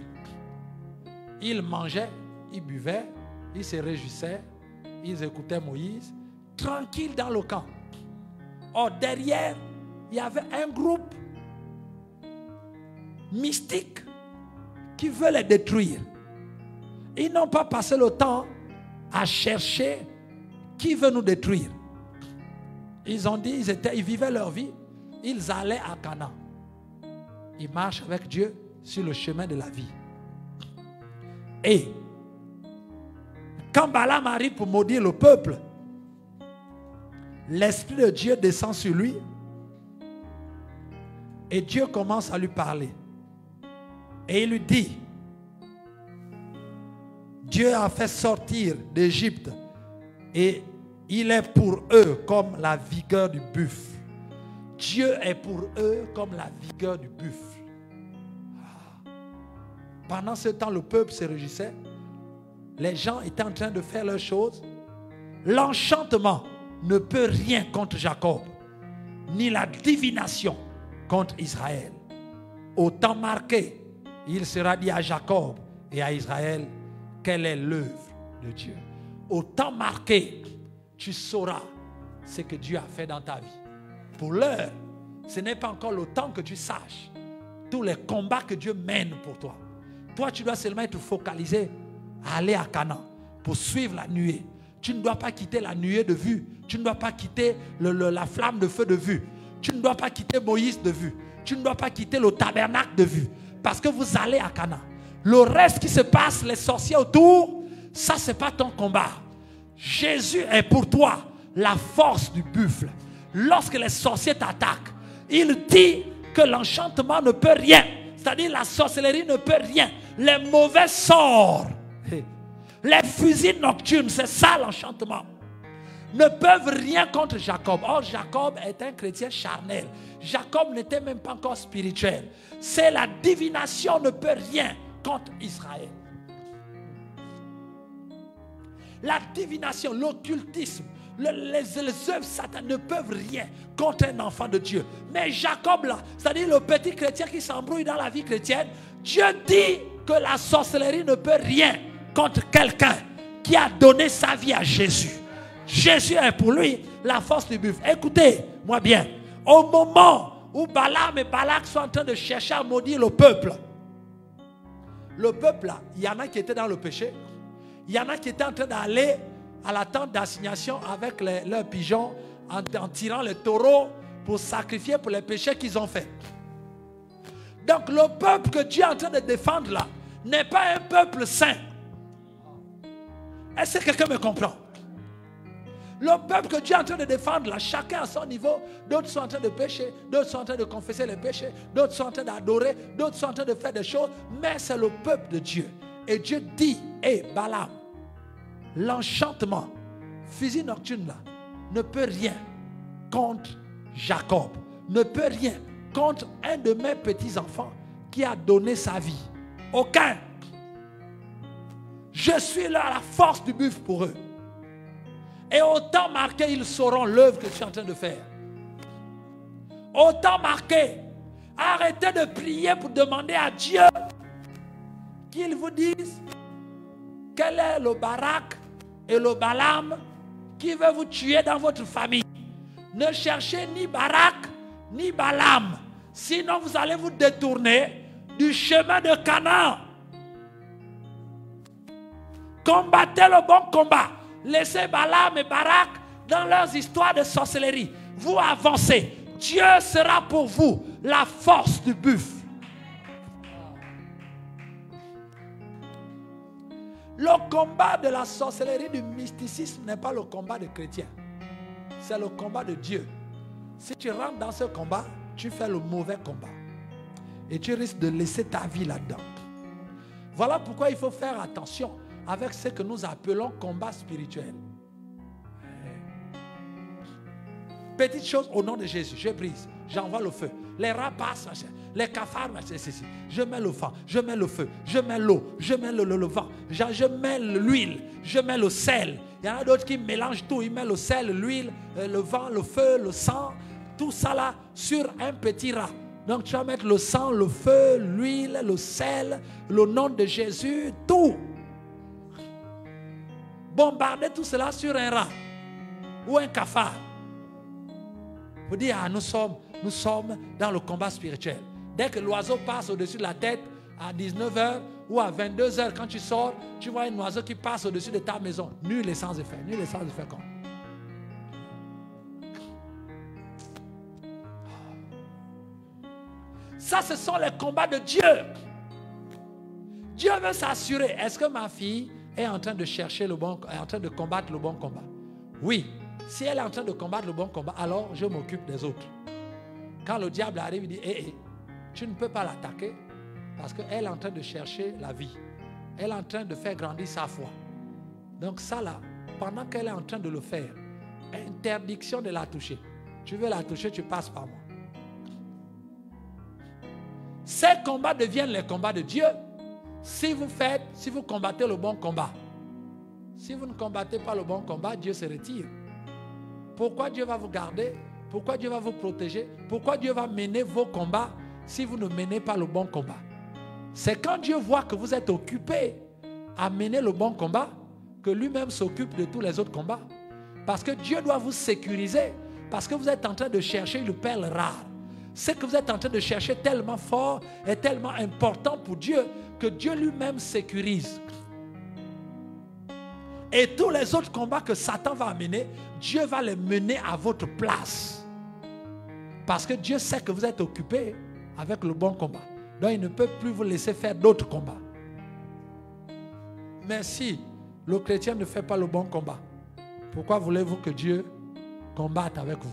Ils mangeaient, ils buvaient, ils se réjouissaient, ils écoutaient Moïse, tranquilles dans le camp. Or, derrière, il y avait un groupe mystique qui veut les détruire. Ils n'ont pas passé le temps à chercher qui veut nous détruire. Ils ont dit, ils vivaient leur vie, ils allaient à Canaan. Ils marchent avec Dieu sur le chemin de la vie. Et quand Balaam arrive pour maudire le peuple, l'Esprit de Dieu descend sur lui et Dieu commence à lui parler. Et il lui dit, Dieu a fait sortir d'Égypte et il est pour eux comme la vigueur du buffle. Dieu est pour eux comme la vigueur du buffle. Pendant ce temps, le peuple se réjouissait. Les gens étaient en train de faire leurs choses. L'enchantement ne peut rien contre Jacob. ni la divination contre Israël. Au temps marqué, il sera dit à Jacob et à Israël quelle est l'œuvre de Dieu. Au temps marqué, tu sauras ce que Dieu a fait dans ta vie. Pour l'heure, ce n'est pas encore le temps que tu saches tous les combats que Dieu mène pour toi. Toi, tu dois seulement être focalisé à aller à Canaan pour suivre la nuée. Tu ne dois pas quitter la nuée de vue. Tu ne dois pas quitter la flamme de feu de vue. Tu ne dois pas quitter Moïse de vue. Tu ne dois pas quitter le tabernacle de vue. Parce que vous allez à Canaan. Le reste qui se passe, les sorciers autour, ça, ce n'est pas ton combat. Jésus est pour toi la force du buffle. Lorsque les sorciers t'attaquent, il dit que l'enchantement ne peut rien. C'est-à-dire la sorcellerie ne peut rien. Les mauvais sorts, les fusils nocturnes, c'est ça l'enchantement, ne peuvent rien contre Jacob. Or, Jacob est un chrétien charnel. Jacob n'était même pas encore spirituel. C'est la divination ne peut rien contre Israël. La divination, l'occultisme, les œuvres satanées ne peuvent rien contre un enfant de Dieu. Mais Jacob là, c'est-à-dire le petit chrétien qui s'embrouille dans la vie chrétienne, Dieu dit que la sorcellerie ne peut rien contre quelqu'un qui a donné sa vie à Jésus. Jésus est pour lui la force du buffle. Écoutez-moi bien. Au moment où Balaam et Balak sont en train de chercher à maudire le peuple là, il y en a qui étaient dans le péché. Il y en a qui étaient en train d'aller à la tente d'assignation avec leurs pigeons en tirant les taureaux pour sacrifier pour les péchés qu'ils ont faits. Donc le peuple que Dieu est en train de défendre là n'est pas un peuple saint. Est-ce que quelqu'un me comprend? Le peuple que Dieu est en train de défendre là, chacun à son niveau, d'autres sont en train de pécher, d'autres sont en train de confesser les péchés, d'autres sont en train d'adorer, d'autres sont en train de faire des choses, mais c'est le peuple de Dieu. Et Dieu dit, Balaam, l'enchantement, fusil nocturne là, ne peut rien contre Jacob, ne peut rien contre un de mes petits-enfants qui a donné sa vie. Aucun. Je suis là à la force du buffle pour eux. Et au temps marqué, ils sauront l'œuvre que je suis en train de faire. Au temps marqué, arrêtez de prier pour demander à Dieu qu'il vous dise quel est le Barak et le Balaam qui veut vous tuer dans votre famille. Ne cherchez ni Barak ni Balaam, sinon vous allez vous détourner du chemin de Canaan. Combattez le bon combat. Laissez Balaam et Barak dans leurs histoires de sorcellerie. Vous avancez. Dieu sera pour vous la force du buffle. Le combat de la sorcellerie, du mysticisme n'est pas le combat des chrétiens. C'est le combat de Dieu. Si tu rentres dans ce combat, tu fais le mauvais combat. Et tu risques de laisser ta vie là-dedans. Voilà pourquoi il faut faire attention avec ce que nous appelons combat spirituel. Petite chose au nom de Jésus, je brise, j'envoie le feu. Les rats passent, les cafards, je mets le vent, je mets le feu, je mets l'eau, je mets le vent, je mets l'huile, je mets le sel. Il y en a d'autres qui mélangent tout, ils mettent le sel, l'huile, le vent, le feu, le sang, tout ça là sur un petit rat. Donc tu vas mettre le sang, le feu, l'huile, le sel, le nom de Jésus, tout. Bombarder tout cela sur un rat ou un cafard. Vous dites, nous sommes dans le combat spirituel. Dès que l'oiseau passe au-dessus de la tête, à 19h ou à 22h, quand tu sors, tu vois un oiseau qui passe au-dessus de ta maison. Nul et sans effet. Nul et sans effet comme. Ça, ce sont les combats de Dieu. Dieu veut s'assurer. Est-ce que ma fille est en train de chercher le bon, est en train de combattre le bon combat? Oui. Si elle est en train de combattre le bon combat, alors je m'occupe des autres. Quand le diable arrive, il dit, tu ne peux pas l'attaquer parce qu'elle est en train de chercher la vie. Elle est en train de faire grandir sa foi. Donc ça là, pendant qu'elle est en train de le faire, interdiction de la toucher. Tu veux la toucher, tu passes par moi. Ces combats deviennent les combats de Dieu si vous combattez le bon combat. Si vous ne combattez pas le bon combat, Dieu se retire. Pourquoi Dieu va vous garder? Pourquoi Dieu va vous protéger? Pourquoi Dieu va mener vos combats si vous ne menez pas le bon combat? C'est quand Dieu voit que vous êtes occupé à mener le bon combat que lui-même s'occupe de tous les autres combats. Parce que Dieu doit vous sécuriser, parce que vous êtes en train de chercher une perle rare. Ce que vous êtes en train de chercher tellement fort et tellement important pour Dieu que Dieu lui-même sécurise. Et tous les autres combats que Satan va mener, Dieu va les mener à votre place. Parce que Dieu sait que vous êtes occupé avec le bon combat. Donc il ne peut plus vous laisser faire d'autres combats. Mais si le chrétien ne fait pas le bon combat, pourquoi voulez-vous que Dieu combatte avec vous?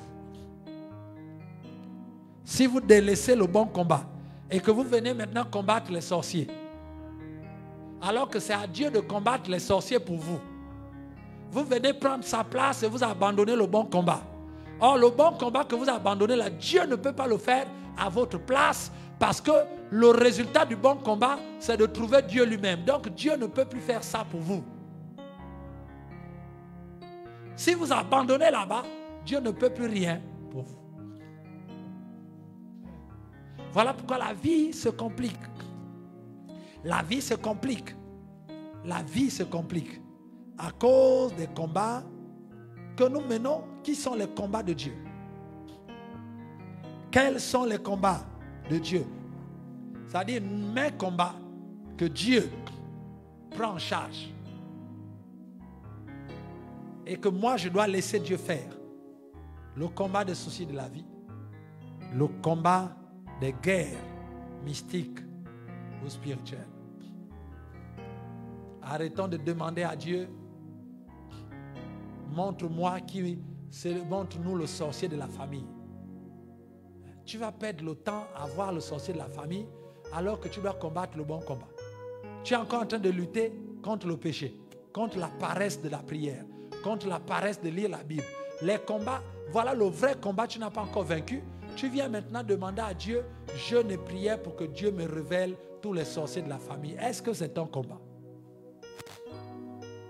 Si vous délaissez le bon combat et que vous venez maintenant combattre les sorciers, alors que c'est à Dieu de combattre les sorciers pour vous, vous venez prendre sa place et vous abandonnez le bon combat. Or, le bon combat que vous abandonnez là, Dieu ne peut pas le faire à votre place parce que le résultat du bon combat, c'est de trouver Dieu lui-même. Donc, Dieu ne peut plus faire ça pour vous. Si vous abandonnez là-bas, Dieu ne peut plus rien pour vous. Voilà pourquoi la vie se complique. La vie se complique. La vie se complique à cause des combats que nous menons. Qui sont les combats de Dieu? Quels sont les combats de Dieu? C'est-à-dire mes combats que Dieu prend en charge et que moi je dois laisser Dieu faire. Le combat des soucis de la vie, le combat des guerres mystiques ou spirituelles. Arrêtons de demander à Dieu, montre-moi montre-nous le sorcier de la famille. Tu vas perdre le temps à voir le sorcier de la famille alors que tu dois combattre le bon combat. Tu es encore en train de lutter contre le péché, contre la paresse de la prière, contre la paresse de lire la Bible. Les combats, voilà le vrai combat, tu n'as pas encore vaincu. Tu viens maintenant demander à Dieu, jeûne et prière pour que Dieu me révèle tous les sorciers de la famille. Est-ce que c'est ton combat?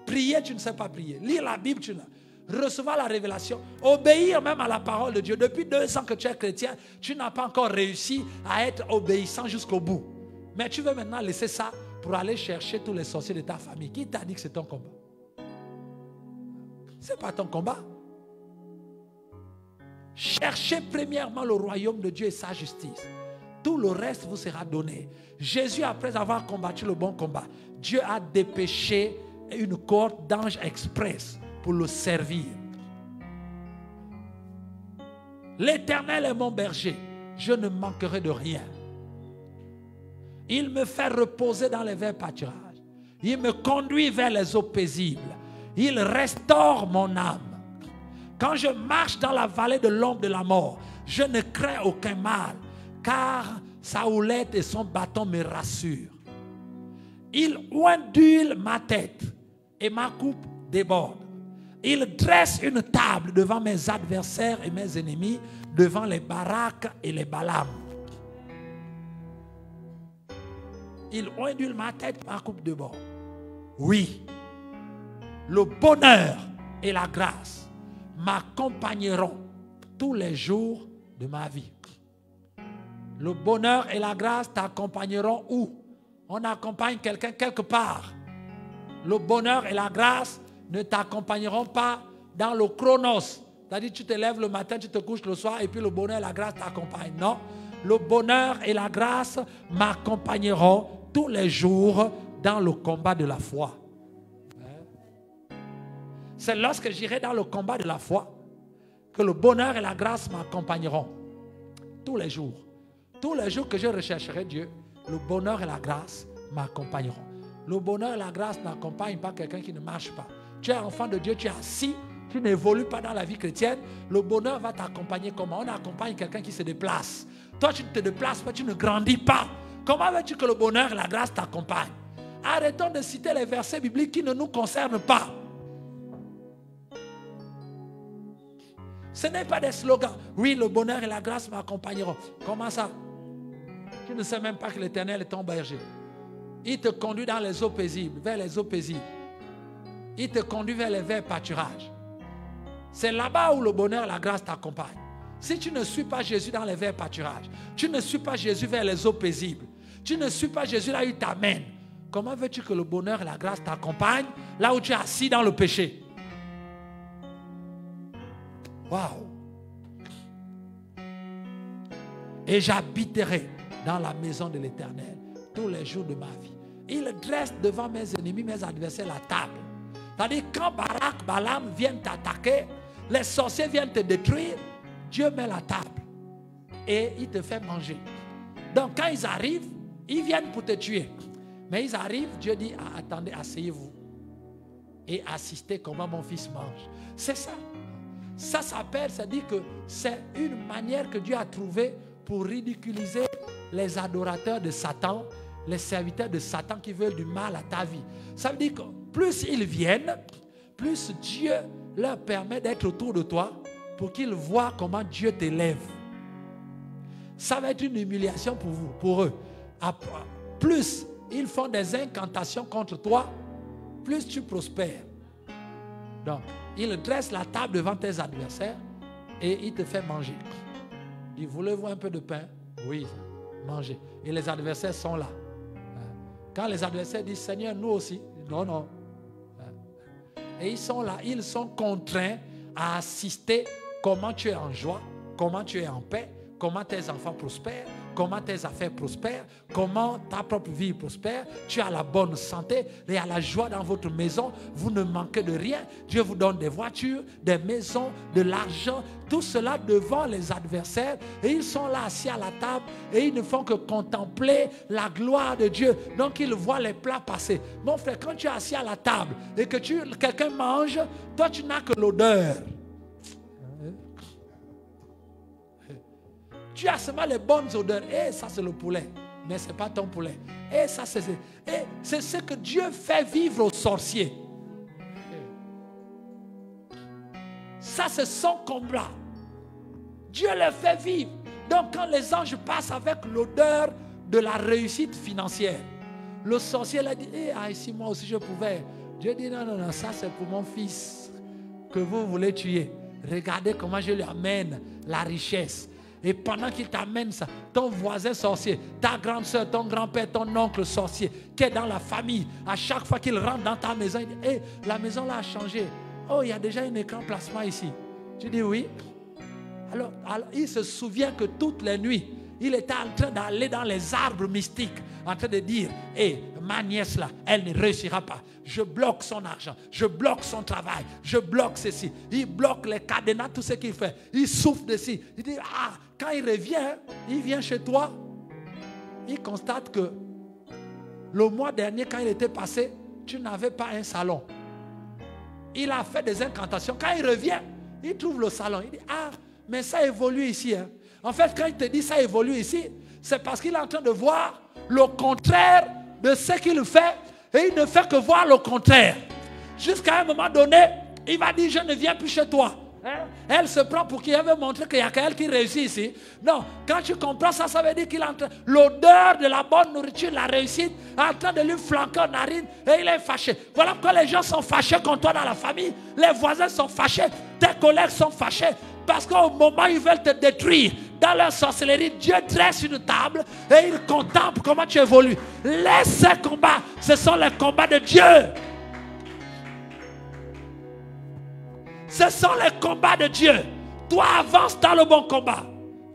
Prier, tu ne sais pas prier. Lire la Bible, tu n'as. Recevoir la révélation, obéir même à la parole de Dieu. Depuis 2 ans que tu es chrétien, tu n'as pas encore réussi à être obéissant jusqu'au bout. Mais tu veux maintenant laisser ça pour aller chercher tous les sorciers de ta famille. Qui t'a dit que c'est ton combat? Ce n'est pas ton combat. Cherchez premièrement le royaume de Dieu et sa justice. Tout le reste vous sera donné. Jésus, après avoir combattu le bon combat, Dieu a dépêché une cohorte d'anges express pour le servir. L'Éternel est mon berger, je ne manquerai de rien. Il me fait reposer dans les verts pâturages. Il me conduit vers les eaux paisibles. Il restaure mon âme. Quand je marche dans la vallée de l'ombre de la mort, je ne crains aucun mal, car sa houlette et son bâton me rassurent. Il ondule ma tête et ma coupe déborde. Il dresse une table devant mes adversaires et mes ennemis, devant les baraques et les balames. Il ondule ma tête, ma coupe déborde. Oui, le bonheur et la grâce m'accompagneront tous les jours de ma vie. Le bonheur et la grâce t'accompagneront où? On accompagne quelqu'un quelque part. Le bonheur et la grâce ne t'accompagneront pas dans le chronos. C'est-à-dire tu te lèves le matin, tu te couches le soir et puis le bonheur et la grâce t'accompagnent. Non, le bonheur et la grâce m'accompagneront tous les jours dans le combat de la foi. C'est lorsque j'irai dans le combat de la foi que le bonheur et la grâce m'accompagneront tous les jours. Tous les jours que je rechercherai Dieu, le bonheur et la grâce m'accompagneront. Le bonheur et la grâce n'accompagnent pas quelqu'un qui ne marche pas. Tu es enfant de Dieu, tu es assis, tu n'évolues pas dans la vie chrétienne. Le bonheur va t'accompagner comment? On accompagne quelqu'un qui se déplace. Toi, tu ne te déplaces pas, tu ne grandis pas. Comment veux-tu que le bonheur et la grâce t'accompagnent? Arrêtons de citer les versets bibliques qui ne nous concernent pas. Ce n'est pas des slogans. Oui, le bonheur et la grâce m'accompagneront. Comment ça? Tu ne sais même pas que l'Éternel est ton berger. Il te conduit dans les eaux paisibles, vers les eaux paisibles. Il te conduit vers les verts pâturages. C'est là-bas où le bonheur et la grâce t'accompagnent. Si tu ne suis pas Jésus dans les verts pâturages, tu ne suis pas Jésus vers les eaux paisibles, tu ne suis pas Jésus là où il t'amène, comment veux-tu que le bonheur et la grâce t'accompagnent là où tu es assis dans le péché? Waouh! Et j'habiterai dans la maison de l'Éternel tous les jours de ma vie. Il dresse devant mes ennemis, mes adversaires, la table. C'est-à-dire, quand Barak, Balaam viennent t'attaquer, les sorciers viennent te détruire, Dieu met la table et il te fait manger. Donc, quand ils arrivent, ils viennent pour te tuer. Mais ils arrivent, Dieu dit, ah, attendez, asseyez-vous et assistez comment mon fils mange. C'est ça. Ça s'appelle, ça dit que c'est une manière que Dieu a trouvée pour ridiculiser les adorateurs de Satan, les serviteurs de Satan qui veulent du mal à ta vie. Ça veut dire que plus ils viennent, plus Dieu leur permet d'être autour de toi pour qu'ils voient comment Dieu t'élève. Ça va être une humiliation pour vous, pour eux. Plus ils font des incantations contre toi, plus tu prospères. Donc, il dresse la table devant tes adversaires et il te fait manger. Il dit, voulez-vous un peu de pain? Oui, mangez. Et les adversaires sont là. Quand les adversaires disent, Seigneur, nous aussi, non, non. Et ils sont là, ils sont contraints à assister comment tu es en joie, comment tu es en paix, comment tes enfants prospèrent, comment tes affaires prospèrent, comment ta propre vie prospère. Tu as la bonne santé et à la joie dans votre maison. Vous ne manquez de rien. Dieu vous donne des voitures, des maisons, de l'argent. Tout cela devant les adversaires. Et ils sont là assis à la table et ils ne font que contempler la gloire de Dieu. Donc ils voient les plats passer. Mon frère, quand tu es assis à la table et que quelqu'un mange, toi tu n'as que l'odeur. Tu as seulement les bonnes odeurs. Et ça, c'est le poulet. Mais ce n'est pas ton poulet. Et ça, c'est ce que Dieu fait vivre aux sorciers. Ça, c'est son combat. Dieu le fait vivre. Donc, quand les anges passent avec l'odeur de la réussite financière, le sorcier l'a dit, si moi aussi je pouvais. Dieu dit, non, non, non, ça c'est pour mon fils que vous voulez tuer. Regardez comment je lui amène la richesse. Et pendant qu'il t'amène ça, ton voisin sorcier, ta grande soeur, ton grand-père, ton oncle sorcier, qui est dans la famille, à chaque fois qu'il rentre dans ta maison, il dit, la maison là a changé. Oh, il y a déjà un écran plasma ici. Tu dis oui. Alors, il se souvient que toutes les nuits, il était en train d'aller dans les arbres mystiques, en train de dire, ma nièce là, elle ne réussira pas. Je bloque son argent, je bloque son travail, je bloque ceci. Il bloque les cadenas, tout ce qu'il fait. Il souffle dessus. Il dit, quand il revient, il vient chez toi. Il constate que le mois dernier, quand il était passé, tu n'avais pas un salon. Il a fait des incantations. Quand il revient, il trouve le salon. Il dit, mais ça évolue ici. Hein. En fait, quand il te dit ça évolue ici, c'est parce qu'il est en train de voir le contraire de ce qu'il fait. Et il ne fait que voir le contraire. Jusqu'à un moment donné, il va dire, je ne viens plus chez toi. Hein? Elle se prend pour qu'il veut montrer qu'il n'y a qu'elle qui réussit ici. Non, quand tu comprends ça, ça veut dire qu'il est en train, l'odeur de la bonne nourriture, la réussite, est en train de lui flanquer en narine et il est fâché. Voilà pourquoi les gens sont fâchés contre toi dans la famille. Les voisins sont fâchés, tes collègues sont fâchés. Parce qu'au moment où ils veulent te détruire, dans leur sorcellerie, Dieu dresse une table et il contemple comment tu évolues. Laisse ces combats, ce sont les combats de Dieu. Ce sont les combats de Dieu. Toi, avance dans le bon combat.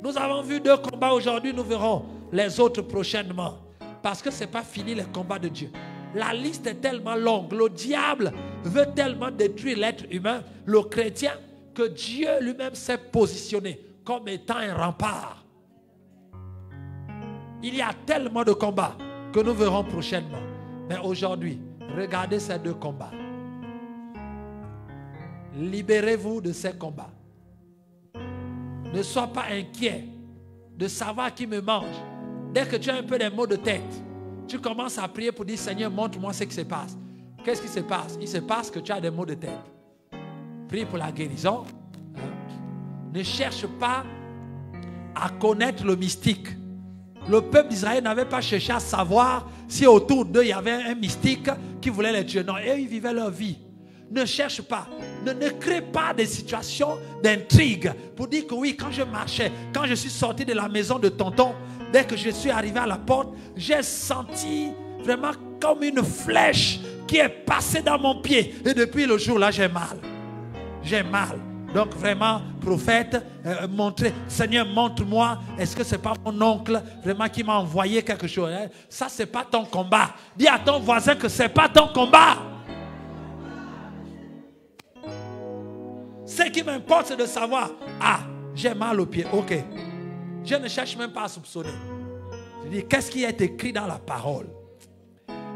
Nous avons vu 2 combats aujourd'hui, nous verrons les autres prochainement. Parce que ce n'est pas fini les combats de Dieu. La liste est tellement longue. Le diable veut tellement détruire l'être humain, le chrétien, que Dieu lui-même s'est positionné comme étant un rempart. Il y a tellement de combats que nous verrons prochainement. Mais aujourd'hui, regardez ces 2 combats. Libérez-vous de ces combats. Ne sois pas inquiet de savoir qui me mange. Dès que tu as un peu des maux de tête, tu commences à prier pour dire, Seigneur, montre-moi ce qui se passe. Qu'est-ce qui se passe? Il se passe que tu as des maux de tête. Prie pour la guérison. Ne cherche pas à connaître le mystique. Le peuple d'Israël n'avait pas cherché à savoir si autour d'eux il y avait un mystique qui voulait les tuer. Non, eux ils vivaient leur vie. Ne cherche pas. Ne crée pas des situations d'intrigue pour dire que oui, quand je marchais, quand je suis sorti de la maison de tonton, dès que je suis arrivé à la porte, j'ai senti vraiment comme une flèche qui est passée dans mon pied. Et depuis le jour-là, j'ai mal. J'ai mal. Donc vraiment, prophète, Seigneur, montre-moi, est-ce que ce n'est pas mon oncle vraiment qui m'a envoyé quelque chose? Hein? Ça, ce n'est pas ton combat. Dis à ton voisin que ce n'est pas ton combat. Ce qui m'importe, c'est de savoir, ah, j'ai mal au pied, ok. Je ne cherche même pas à soupçonner. Je dis, qu'est-ce qui est écrit dans la parole?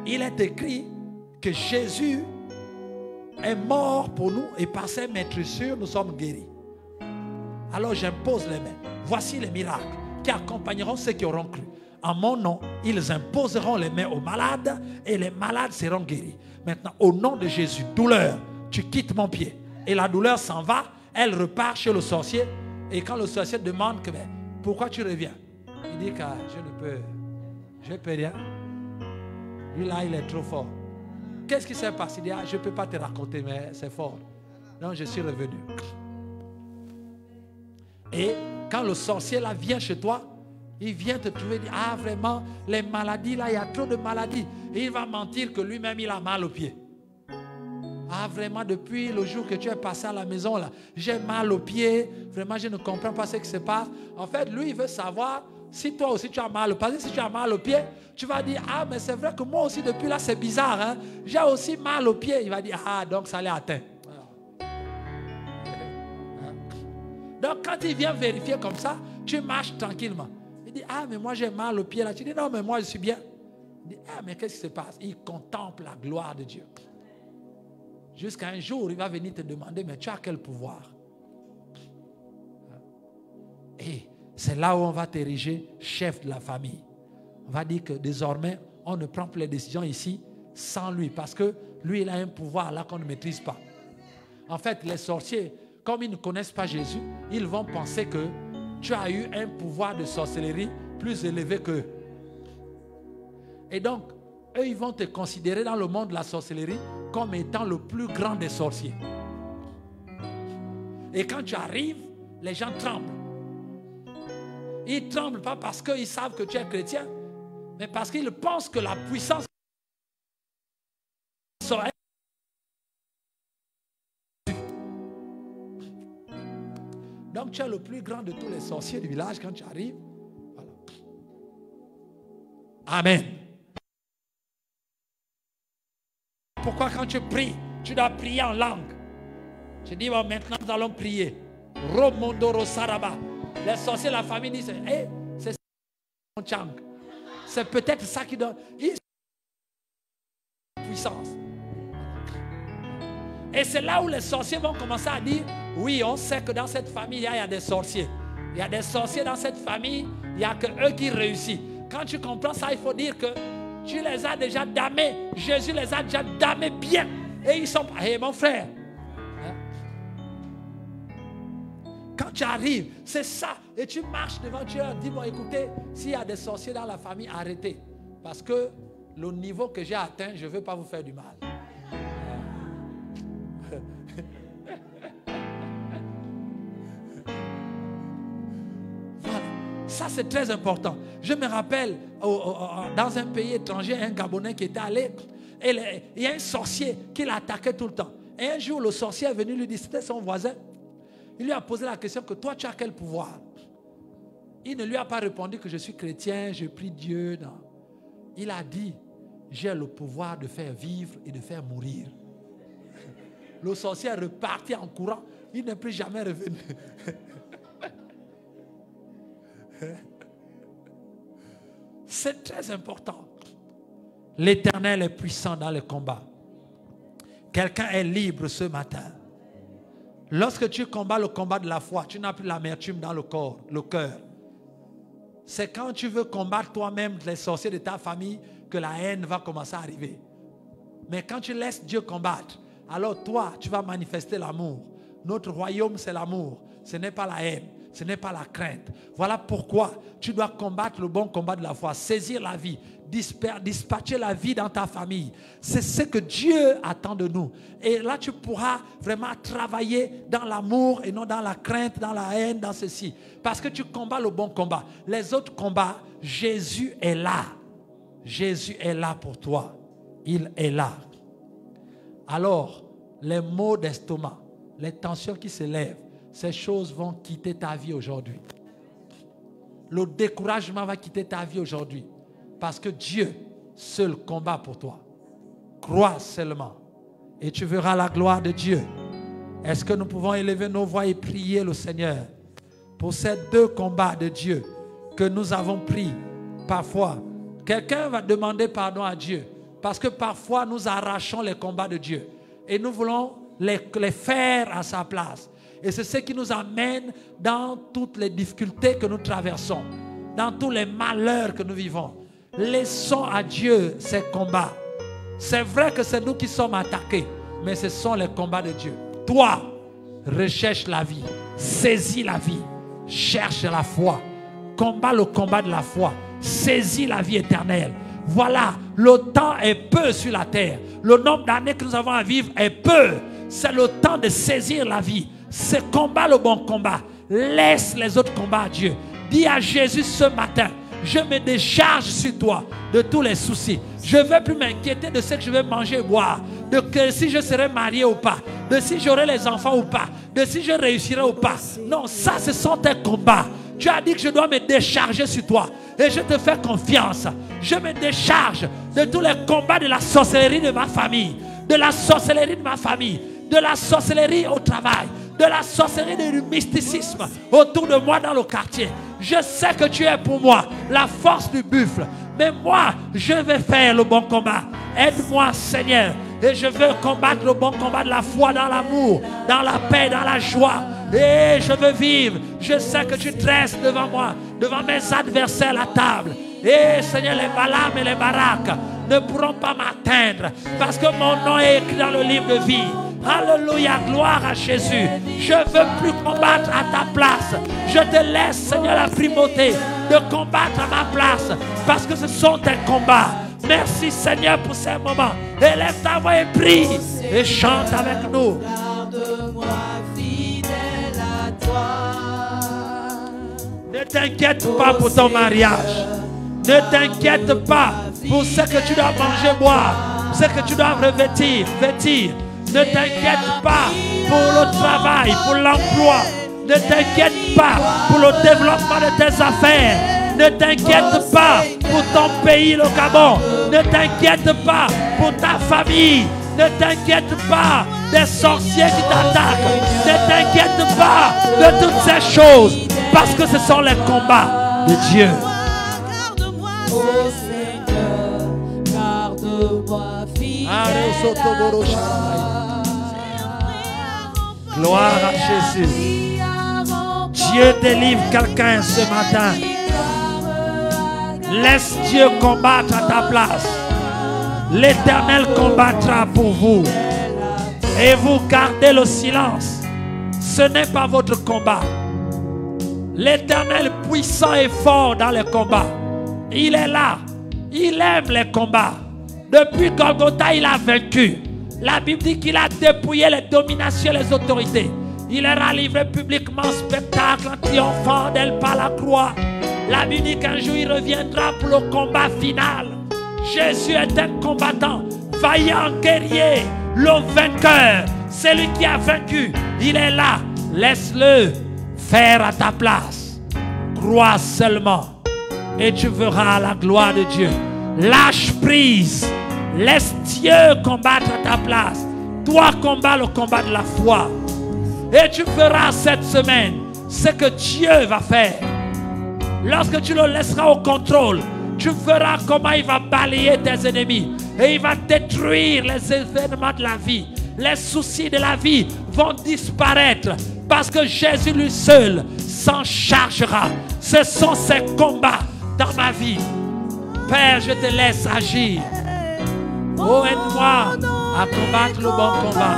Il est écrit que Jésus est mort pour nous et par ses maîtrissures, nous sommes guéris. Alors j'impose les mains. Voici les miracles qui accompagneront ceux qui auront cru. En mon nom, ils imposeront les mains aux malades et les malades seront guéris. Maintenant, au nom de Jésus, douleur, tu quittes mon pied. Et la douleur s'en va, elle repart chez le sorcier. Et quand le sorcier demande que, pourquoi tu reviens? Il dit que je ne peux rien. Lui là, il est trop fort. Qu'est-ce qui s'est passé? Il dit, je ne peux pas te raconter, mais c'est fort. Donc je suis revenu. Et quand le sorcier là vient chez toi, il vient te trouver, il dit, ah vraiment, les maladies là, il y a trop de maladies. Et il va mentir que lui-même il a mal au pied. Ah vraiment, depuis le jour que tu es passé à la maison là, j'ai mal au pied. Vraiment, je ne comprends pas ce qui se passe. En fait, lui, il veut savoir si toi aussi tu as mal. Parce que si tu as mal au pied, tu vas dire, ah mais c'est vrai que moi aussi depuis là c'est bizarre. Hein? J'ai aussi mal au pied. Il va dire, ah donc ça l'est atteint. Donc quand il vient vérifier comme ça, tu marches tranquillement. Il dit, ah mais moi j'ai mal au pied là. Tu dis, non mais moi je suis bien. Il dit, ah mais qu'est-ce qui se passe? Il contemple la gloire de Dieu. Jusqu'à un jour, il va venir te demander, mais tu as quel pouvoir? Et c'est là où on va t'ériger chef de la famille. On va dire que désormais, on ne prend plus les décisions ici sans lui. Parce que lui, il a un pouvoir là qu'on ne maîtrise pas. En fait, les sorciers, comme ils ne connaissent pas Jésus, ils vont penser que tu as eu un pouvoir de sorcellerie plus élevé qu'eux. Et donc, eux, ils vont te considérer dans le monde de la sorcellerie comme étant le plus grand des sorciers. Et quand tu arrives, les gens tremblent. Ils ne tremblent pas parce qu'ils savent que tu es chrétien, mais parce qu'ils pensent que la puissance sera. Donc tu es le plus grand de tous les sorciers du village quand tu arrives. Voilà. Amen. Pourquoi quand tu pries, tu dois prier en langue? Je dis, bon, maintenant nous allons prier. Romondoro Saraba. Les sorciers de la famille disent, hey, c'est ça, Chang. C'est peut-être ça qui donne puissance. Et c'est là où les sorciers vont commencer à dire, oui, on sait que dans cette famille, il y a des sorciers. Il y a des sorciers dans cette famille, il n'y a que eux qui réussissent. Quand tu comprends ça, il faut dire que tu les as déjà damnés. Jésus les a déjà damnés bien. Et ils sont... Hé, mon frère. Hein? Quand tu arrives, c'est ça. Et tu marches devant Dieu. Dis-moi, écoutez, s'il y a des sorciers dans la famille, arrêtez. Parce que le niveau que j'ai atteint, je ne veux pas vous faire du mal. Ça, c'est très important. Je me rappelle, dans un pays étranger, un Gabonais qui était allé, et il y a un sorcier qui l'attaquait tout le temps. Et un jour, le sorcier est venu lui dire, c'était son voisin. Il lui a posé la question que toi, tu as quel pouvoir? Il ne lui a pas répondu que je suis chrétien, je prie Dieu. Non. Il a dit, j'ai le pouvoir de faire vivre et de faire mourir. Le sorcier est reparti en courant. Il n'est plus jamais revenu. C'est très important. L'Éternel est puissant dans le combat. Quelqu'un est libre ce matin. Lorsque tu combats le combat de la foi, tu n'as plus l'amertume dans le corps, le cœur. C'est quand tu veux combattre toi-même les sorciers de ta famille que la haine va commencer à arriver. Mais quand tu laisses Dieu combattre, alors toi, tu vas manifester l'amour. Notre royaume, c'est l'amour. Ce n'est pas la haine. ce n'est pas la crainte. Voilà pourquoi tu dois combattre le bon combat de la foi, saisir la vie, dispatcher la vie dans ta famille. C'est ce que Dieu attend de nous. Et là, tu pourras vraiment travailler dans l'amour et non dans la crainte, dans la haine, dans ceci. Parce que tu combats le bon combat. Les autres combats, Jésus est là. Jésus est là pour toi. Il est là. Alors, les maux d'estomac, les tensions qui s'élèvent, ces choses vont quitter ta vie aujourd'hui. Le découragement va quitter ta vie aujourd'hui. Parce que Dieu seul combat pour toi. Crois seulement. Et tu verras la gloire de Dieu. Est-ce que nous pouvons élever nos voix et prier le Seigneur pour ces deux combats de Dieu que nous avons pris parfois? Quelqu'un va demander pardon à Dieu. Parce que parfois nous arrachons les combats de Dieu. Et nous voulons les faire à sa place. Et c'est ce qui nous amène dans toutes les difficultés que nous traversons. Dans tous les malheurs que nous vivons. Laissons à Dieu ces combats. C'est vrai que c'est nous qui sommes attaqués. Mais ce sont les combats de Dieu. Toi, recherche la vie. Saisis la vie. Cherche la foi. Combat le combat de la foi. Saisis la vie éternelle. Voilà, le temps est peu sur la terre. Le nombre d'années que nous avons à vivre est peu. C'est le temps de saisir la vie. C'est combat le bon combat. Laisse les autres combats à Dieu. Dis à Jésus ce matin, je me décharge sur toi de tous les soucis. Je ne vais plus m'inquiéter de ce que je vais manger et boire. De que si je serai marié ou pas. De si j'aurai les enfants ou pas. De si je réussirai ou pas. Non, ça ce sont tes combats. Tu as dit que je dois me décharger sur toi. Et je te fais confiance. Je me décharge de tous les combats de la sorcellerie de ma famille. De la sorcellerie de ma famille. De la sorcellerie au travail. De la sorcellerie du mysticisme autour de moi dans le quartier. Je sais que tu es pour moi la force du buffle. Mais moi, je vais faire le bon combat. Aide-moi, Seigneur. Et je veux combattre le bon combat de la foi dans l'amour, dans la paix, dans la joie. Et je veux vivre. Je sais que tu dresses devant moi, devant mes adversaires la table. Et Seigneur, les Balaam et les Barak ne pourront pas m'atteindre parce que mon nom est écrit dans le livre de vie. Alléluia, gloire à Jésus. Je ne veux plus combattre à ta place. Je te laisse, Seigneur, la primauté de combattre à ma place parce que ce sont tes combats. Merci, Seigneur, pour ces moments. Élève ta voix et prie et chante avec nous. Garde-moi fidèle à toi. Ne t'inquiète pas pour ton mariage. Ne t'inquiète pas pour ce que tu dois manger, boire, ce que tu dois revêtir, vêtir. Ne t'inquiète pas pour le travail, pour l'emploi. Ne t'inquiète pas pour le développement de tes affaires. Ne t'inquiète pas pour ton pays, le Gabon. Ne t'inquiète pas pour ta famille. Ne t'inquiète pas des sorciers qui t'attaquent. Ne t'inquiète pas de toutes ces choses. Parce que ce sont les combats de Dieu. Garde-moi, Seigneur, garde-moi fidèle à toi. Gloire à Jésus. Dieu délivre quelqu'un ce matin. Laisse Dieu combattre à ta place. L'Éternel combattra pour vous. Et vous gardez le silence. Ce n'est pas votre combat. L'Éternel puissant et fort dans les combats. Il est là. Il aime les combats. Depuis Golgotha, il a vaincu. La Bible dit qu'il a dépouillé les dominations et les autorités. Il leur a livré publiquement spectacle en triomphant d'elle par la croix. La Bible dit qu'un jour il reviendra pour le combat final. Jésus est un combattant, vaillant guerrier, le vainqueur, celui qui a vaincu. Il est là. Laisse-le faire à ta place. Crois seulement et tu verras la gloire de Dieu. Lâche prise. Laisse Dieu combattre à ta place. Toi combats le combat de la foi. Et tu feras cette semaine ce que Dieu va faire. Lorsque tu le laisseras au contrôle, tu verras comment il va balayer tes ennemis. Et il va détruire les événements de la vie. Les soucis de la vie vont disparaître. Parce que Jésus lui seul s'en chargera. Ce sont ses combats dans ma vie. Père, je te laisse agir. Oh, aide-moi à combattre le bon combat.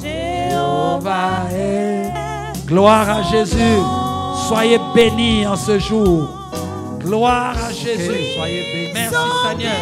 Jéhovah est Gloire à Jésus. Soyez bénis en ce jour. Gloire à Jésus. Soyez bénis. Merci Seigneur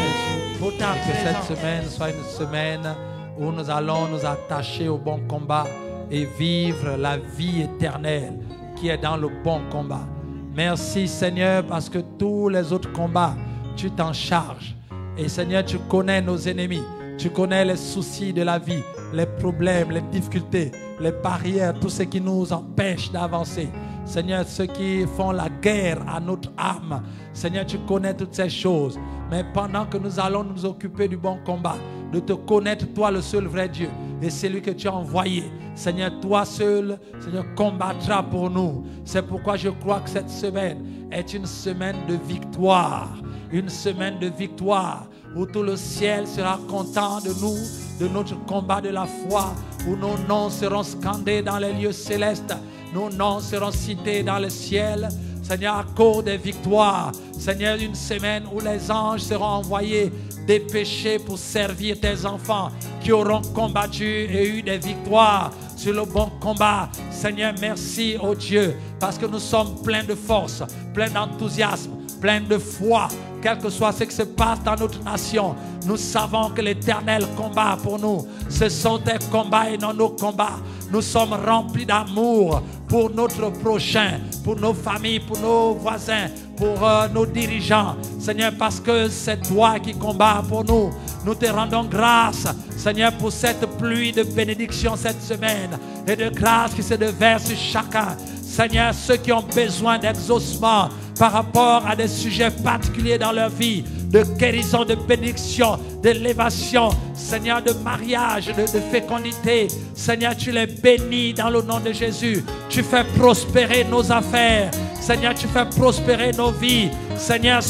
pour ta que cette semaine soit une semaine où nous allons nous attacher au bon combat et vivre la vie éternelle qui est dans le bon combat. Merci Seigneur parce que tous les autres combats, tu t'en charges. Et Seigneur, tu connais nos ennemis. Tu connais les soucis de la vie, les problèmes, les difficultés, les barrières, tout ce qui nous empêche d'avancer. Seigneur, ceux qui font la guerre à notre âme, Seigneur, tu connais toutes ces choses. Mais pendant que nous allons nous occuper du bon combat, de te connaître, toi le seul vrai Dieu, et celui que tu as envoyé, Seigneur, toi seul, Seigneur, combattra pour nous. C'est pourquoi je crois que cette semaine est une semaine de victoire. Une semaine de victoire où tout le ciel sera content de nous, de notre combat de la foi, où nos noms seront scandés dans les lieux célestes, nos noms seront cités dans le ciel. Seigneur, à cause des victoires, Seigneur, une semaine où les anges seront envoyés dépêchés pour servir tes enfants qui auront combattu et eu des victoires sur le bon combat. Seigneur, merci, oh Dieu, parce que nous sommes pleins de force, pleins d'enthousiasme, pleins de foi. Quel que soit ce qui se passe dans notre nation, nous savons que l'Éternel combat pour nous. Ce sont tes combats et non nos combats. Nous sommes remplis d'amour pour notre prochain, pour nos familles, pour nos voisins, pour nos dirigeants. Seigneur, parce que c'est toi qui combats pour nous. Nous te rendons grâce, Seigneur, pour cette pluie de bénédiction cette semaine et de grâce qui se déverse sur chacun. Seigneur, ceux qui ont besoin d'exaucement par rapport à des sujets particuliers dans leur vie, de guérison, de bénédiction, d'élévation, Seigneur, de mariage, de fécondité. Seigneur, tu les bénis dans le nom de Jésus. Tu fais prospérer nos affaires. Seigneur, tu fais prospérer nos vies. Seigneur,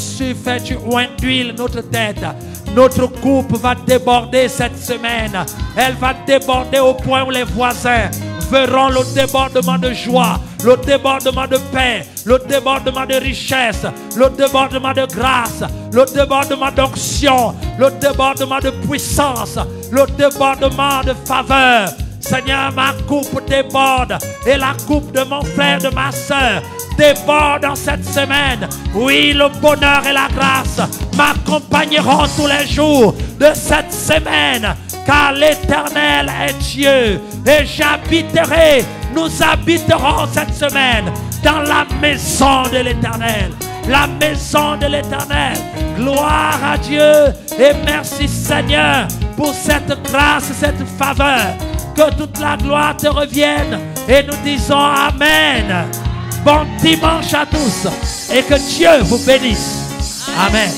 tu induis notre tête. Notre coupe va déborder cette semaine. Elle va déborder au point où les voisins verront le débordement de joie, le débordement de paix, le débordement de richesse, le débordement de grâce, le débordement d'onction, le débordement de puissance, le débordement de faveur. Seigneur, ma coupe déborde et la coupe de mon frère, de ma soeur déborde en cette semaine. Oui, le bonheur et la grâce m'accompagneront tous les jours de cette semaine, car l'Éternel est Dieu et j'habiterai, nous habiterons cette semaine dans la maison de l'Éternel. La maison de l'Éternel. Gloire à Dieu et merci Seigneur pour cette grâce, cette faveur. Que toute la gloire te revienne et nous disons Amen. Bon dimanche à tous et que Dieu vous bénisse. Amen.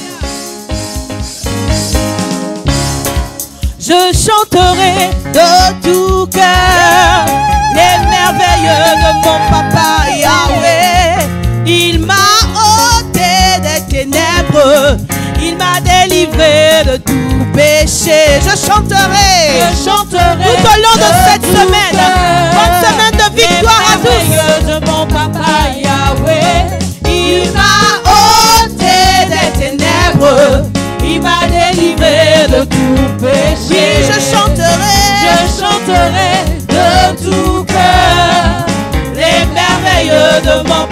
Je chanterai de tout cœur les merveilles de mon papa Yahweh. Il m'a ôté des ténèbres, il m'a délivré de tout péché. Je chanterai tout au long de cette semaine. Bonne semaine de victoire à tous. De mon papa Yahweh, il m'a ôté des ténèbres, il m'a délivré de tout péché. Oui, je chanterai de tout cœur les merveilles de mon